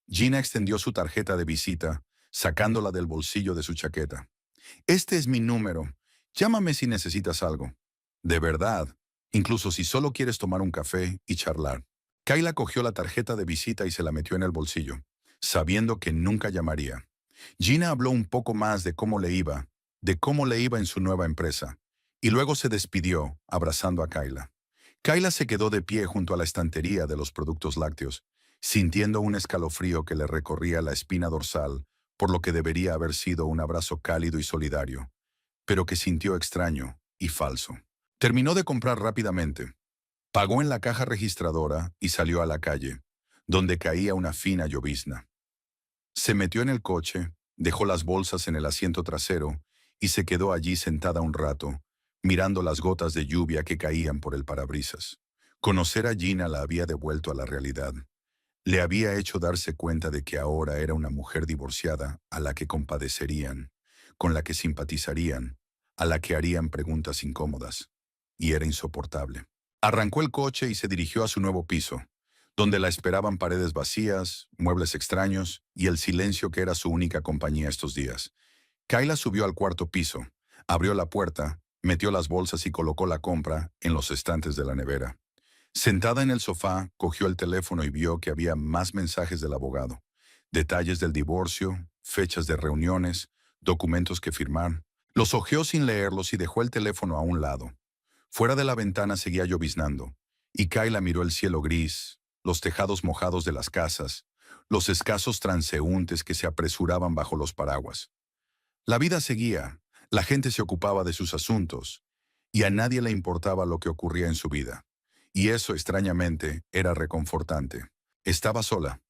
Speaker 1: Gina extendió su tarjeta de visita, sacándola del bolsillo de su chaqueta. Este es mi número. Llámame si necesitas algo. De verdad, incluso si solo quieres tomar un café y charlar. Kayla cogió la tarjeta de visita y se la metió en el bolsillo, sabiendo que nunca llamaría. Gina habló un poco más de cómo le iba en su nueva empresa, y luego se despidió, abrazando a Kayla. Kayla se quedó de pie junto a la estantería de los productos lácteos, sintiendo un escalofrío que le recorría la espina dorsal, por lo que debería haber sido un abrazo cálido y solidario, pero que sintió extraño y falso. Terminó de comprar rápidamente, pagó en la caja registradora y salió a la calle, donde caía una fina llovizna. Se metió en el coche, dejó las bolsas en el asiento trasero y se quedó allí sentada un rato, mirando las gotas de lluvia que caían por el parabrisas. Conocer a Gina la había devuelto a la realidad. Le había hecho darse cuenta de que ahora era una mujer divorciada a la que compadecerían, con la que simpatizarían, a la que harían preguntas incómodas. Y era insoportable. Arrancó el coche y se dirigió a su nuevo piso, donde la esperaban paredes vacías, muebles extraños y el silencio que era su única compañía estos días. Kayla subió al cuarto piso, abrió la puerta, metió las bolsas y colocó la compra en los estantes de la nevera. Sentada en el sofá, cogió el teléfono y vio que había más mensajes del abogado. Detalles del divorcio, fechas de reuniones, documentos que firmar. Los hojeó sin leerlos y dejó el teléfono a un lado. Fuera de la ventana seguía lloviznando, y Kayla miró el cielo gris, los tejados mojados de las casas, los escasos transeúntes que se apresuraban bajo los paraguas. La vida seguía, la gente se ocupaba de sus asuntos, y a nadie le importaba lo que ocurría en su vida. Y eso, extrañamente, era reconfortante. Estaba sola,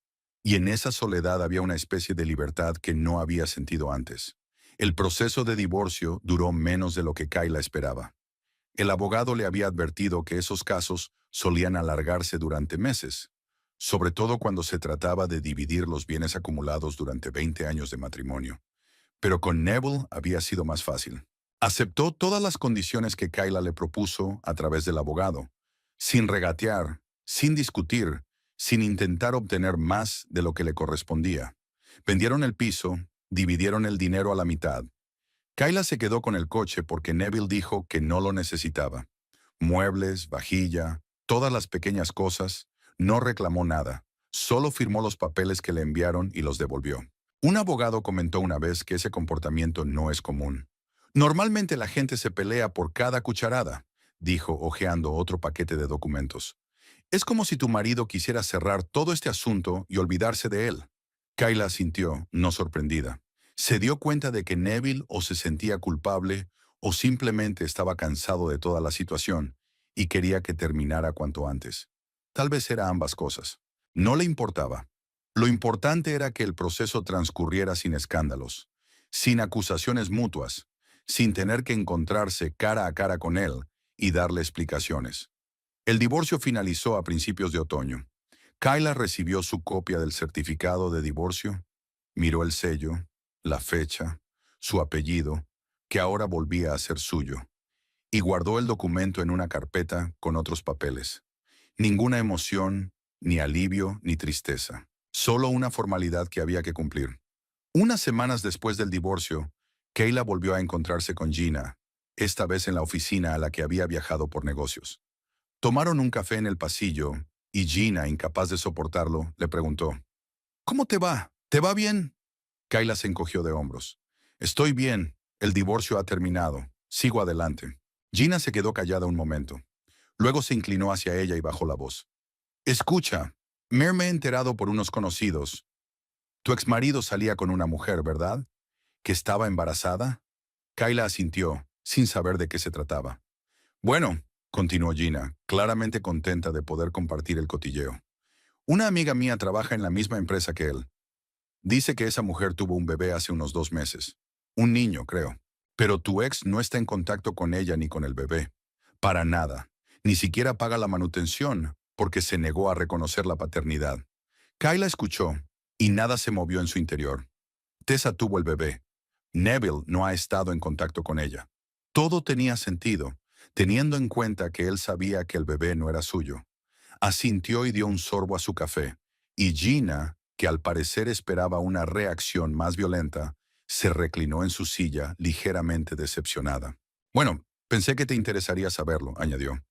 Speaker 1: y en esa soledad había una especie de libertad que no había sentido antes. El proceso de divorcio duró menos de lo que Kayla esperaba. El abogado le había advertido que esos casos solían alargarse durante meses, sobre todo cuando se trataba de dividir los bienes acumulados durante 20 años de matrimonio. Pero con Neville había sido más fácil. Aceptó todas las condiciones que Kayla le propuso a través del abogado, sin regatear, sin discutir, sin intentar obtener más de lo que le correspondía. Vendieron el piso, dividieron el dinero a la mitad. Kayla se quedó con el coche porque Neville dijo que no lo necesitaba. Muebles, vajilla, todas las pequeñas cosas, no reclamó nada. Solo firmó los papeles que le enviaron y los devolvió. Un abogado comentó una vez que ese comportamiento no es común. Normalmente la gente se pelea por cada cucharada, dijo hojeando otro paquete de documentos. Es como si tu marido quisiera cerrar todo este asunto y olvidarse de él. Kayla asintió, no sorprendida. Se dio cuenta de que Neville o se sentía culpable o simplemente estaba cansado de toda la situación y quería que terminara cuanto antes. Tal vez era ambas cosas. No le importaba. Lo importante era que el proceso transcurriera sin escándalos, sin acusaciones mutuas, sin tener que encontrarse cara a cara con él y darle explicaciones. El divorcio finalizó a principios de otoño. Kayla recibió su copia del certificado de divorcio, miró el sello, la fecha, su apellido, que ahora volvía a ser suyo, y guardó el documento en una carpeta con otros papeles. Ninguna emoción, ni alivio, ni tristeza. Solo una formalidad que había que cumplir. Unas semanas después del divorcio, Kayla volvió a encontrarse con Gina, esta vez en la oficina a la que había viajado por negocios. Tomaron un café en el pasillo y Gina, incapaz de soportarlo, le preguntó, ¿Cómo te va? ¿Te va bien? Kayla se encogió de hombros. Estoy bien. El divorcio ha terminado. Sigo adelante. Gina se quedó callada un momento. Luego se inclinó hacia ella y bajó la voz. Escucha, me he enterado por unos conocidos. Tu exmarido salía con una mujer, ¿verdad? ¿Que estaba embarazada? Kayla asintió, sin saber de qué se trataba. Bueno, continuó Gina, claramente contenta de poder compartir el cotilleo. Una amiga mía trabaja en la misma empresa que él. Dice que esa mujer tuvo un bebé hace unos 2 meses. Un niño, creo. Pero tu ex no está en contacto con ella ni con el bebé. Para nada. Ni siquiera paga la manutención, porque se negó a reconocer la paternidad. Kayla escuchó, y nada se movió en su interior. Tessa tuvo el bebé. Neville no ha estado en contacto con ella. Todo tenía sentido, teniendo en cuenta que él sabía que el bebé no era suyo. Asintió y dio un sorbo a su café, y Gina, que al parecer esperaba una reacción más violenta, se reclinó en su silla ligeramente decepcionada. Bueno, pensé que te interesaría saberlo, añadió.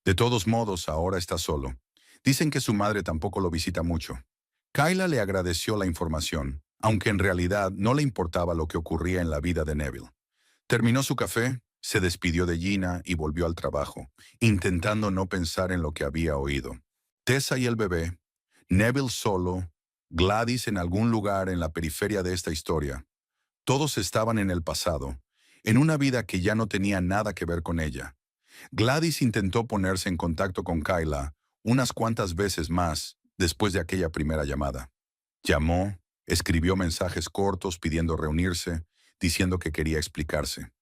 Speaker 1: De todos modos, ahora está solo. Dicen que su madre tampoco lo visita mucho. Kayla le agradeció la información, aunque en realidad no le importaba lo que ocurría en la vida de Neville. Terminó su café, se despidió de Gina y volvió al trabajo, intentando no pensar en lo que había oído. Tessa y el bebé, Neville solo, Gladys en algún lugar en la periferia de esta historia. Todos estaban en el pasado, en una vida que ya no tenía nada que ver con ella. Gladys intentó ponerse en contacto con Kayla unas cuantas veces más después de aquella primera llamada. Llamó, escribió mensajes cortos pidiendo reunirse, diciendo que quería explicarse.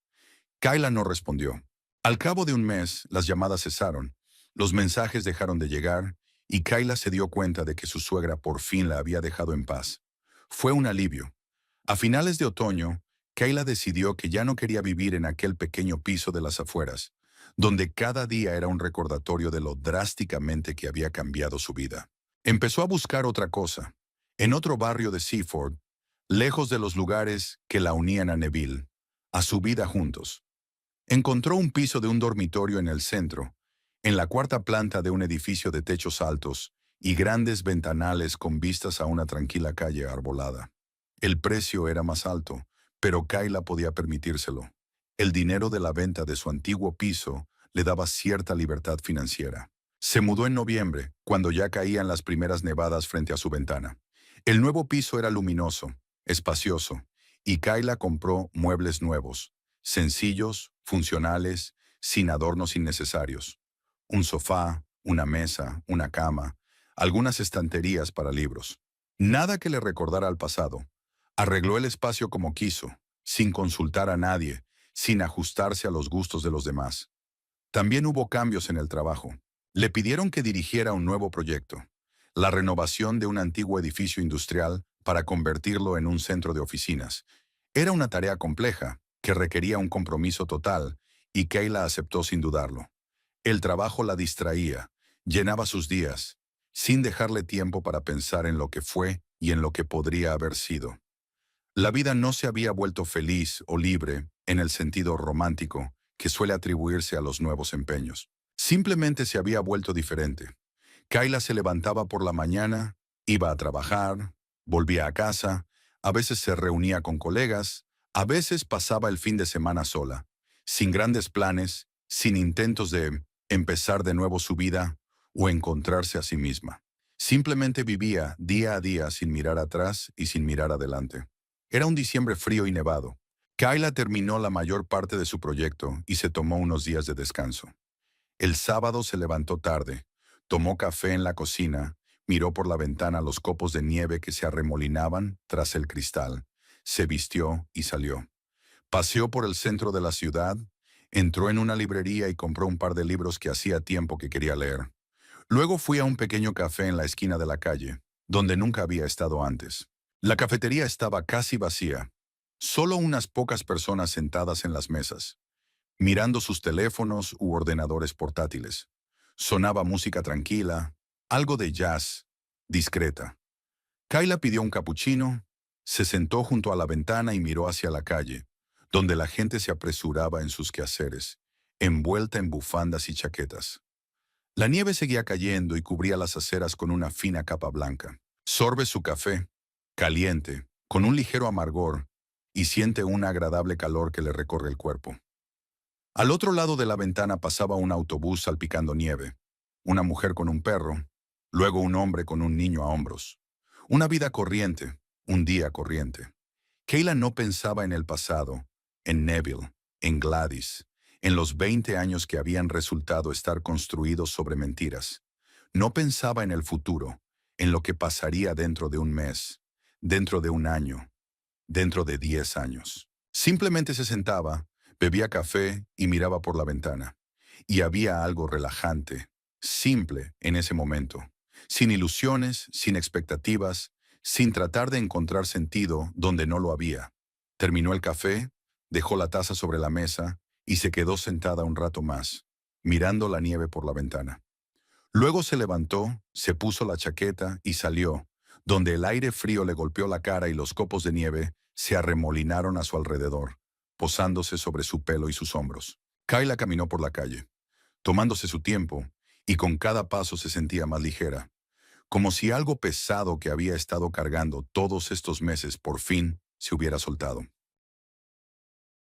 Speaker 1: Kayla no respondió. Al cabo de un mes, las llamadas cesaron, los mensajes dejaron de llegar y Kayla se dio cuenta de que su suegra por fin la había dejado en paz. Fue un alivio. A finales de otoño, Kayla decidió que ya no quería vivir en aquel pequeño piso de las afueras, donde cada día era un recordatorio de lo drásticamente que había cambiado su vida. Empezó a buscar otra cosa, en otro barrio de Seaford, lejos de los lugares que la unían a Neville, a su vida juntos. Encontró un piso de un dormitorio en el centro, en la cuarta planta de un edificio de techos altos y grandes ventanales con vistas a una tranquila calle arbolada. El precio era más alto, pero Kayla podía permitírselo. El dinero de la venta de su antiguo piso le daba cierta libertad financiera. Se mudó en noviembre, cuando ya caían las primeras nevadas frente a su ventana. El nuevo piso era luminoso, espacioso, y Kayla compró muebles nuevos, sencillos, funcionales, sin adornos innecesarios. Un sofá, una mesa, una cama, algunas estanterías para libros. Nada que le recordara al pasado. Arregló el espacio como quiso, sin consultar a nadie, sin ajustarse a los gustos de los demás. También hubo cambios en el trabajo. Le pidieron que dirigiera un nuevo proyecto, la renovación de un antiguo edificio industrial para convertirlo en un centro de oficinas. Era una tarea compleja, que requería un compromiso total, y Kayla aceptó sin dudarlo. El trabajo la distraía, llenaba sus días, sin dejarle tiempo para pensar en lo que fue y en lo que podría haber sido. La vida no se había vuelto feliz o libre en el sentido romántico que suele atribuirse a los nuevos empeños. Simplemente se había vuelto diferente. Kayla se levantaba por la mañana, iba a trabajar, volvía a casa, a veces se reunía con colegas, a veces pasaba el fin de semana sola, sin grandes planes, sin intentos de empezar de nuevo su vida o encontrarse a sí misma. Simplemente vivía día a día sin mirar atrás y sin mirar adelante. Era un diciembre frío y nevado. Kayla terminó la mayor parte de su proyecto y se tomó unos días de descanso. El sábado se levantó tarde, tomó café en la cocina, miró por la ventana los copos de nieve que se arremolinaban tras el cristal, se vistió y salió. Paseó por el centro de la ciudad, Entró en una librería y compró un par de libros que hacía tiempo que quería leer. Luego fui a un pequeño café en la esquina de la calle, donde nunca había estado antes. La cafetería estaba casi vacía, solo unas pocas personas sentadas en las mesas, mirando sus teléfonos u ordenadores portátiles. Sonaba música tranquila, algo de jazz, discreta. Kayla pidió un capuchino, se sentó junto a la ventana y miró hacia la calle, donde la gente se apresuraba en sus quehaceres, envuelta en bufandas y chaquetas. La nieve seguía cayendo y cubría las aceras con una fina capa blanca. Sorbe su café, caliente, con un ligero amargor, y siente un agradable calor que le recorre el cuerpo. Al otro lado de la ventana pasaba un autobús salpicando nieve, una mujer con un perro, luego un hombre con un niño a hombros. Una vida corriente, un día corriente. Kayla no pensaba en el pasado, en Neville, en Gladys, en los 20 años que habían resultado estar construidos sobre mentiras. No pensaba en el futuro, en lo que pasaría dentro de un mes, dentro de un año, dentro de 10 años. Simplemente se sentaba, bebía café y miraba por la ventana. Y había algo relajante, simple en ese momento, sin ilusiones, sin expectativas, sin tratar de encontrar sentido donde no lo había. Terminó el café, dejó la taza sobre la mesa y se quedó sentada un rato más, mirando la nieve por la ventana. Luego se levantó, se puso la chaqueta y salió, donde el aire frío le golpeó la cara y los copos de nieve se arremolinaron a su alrededor, posándose sobre su pelo y sus hombros. Kayla caminó por la calle, tomándose su tiempo, y con cada paso se sentía más ligera, como si algo pesado que había estado cargando todos estos meses por fin se hubiera soltado.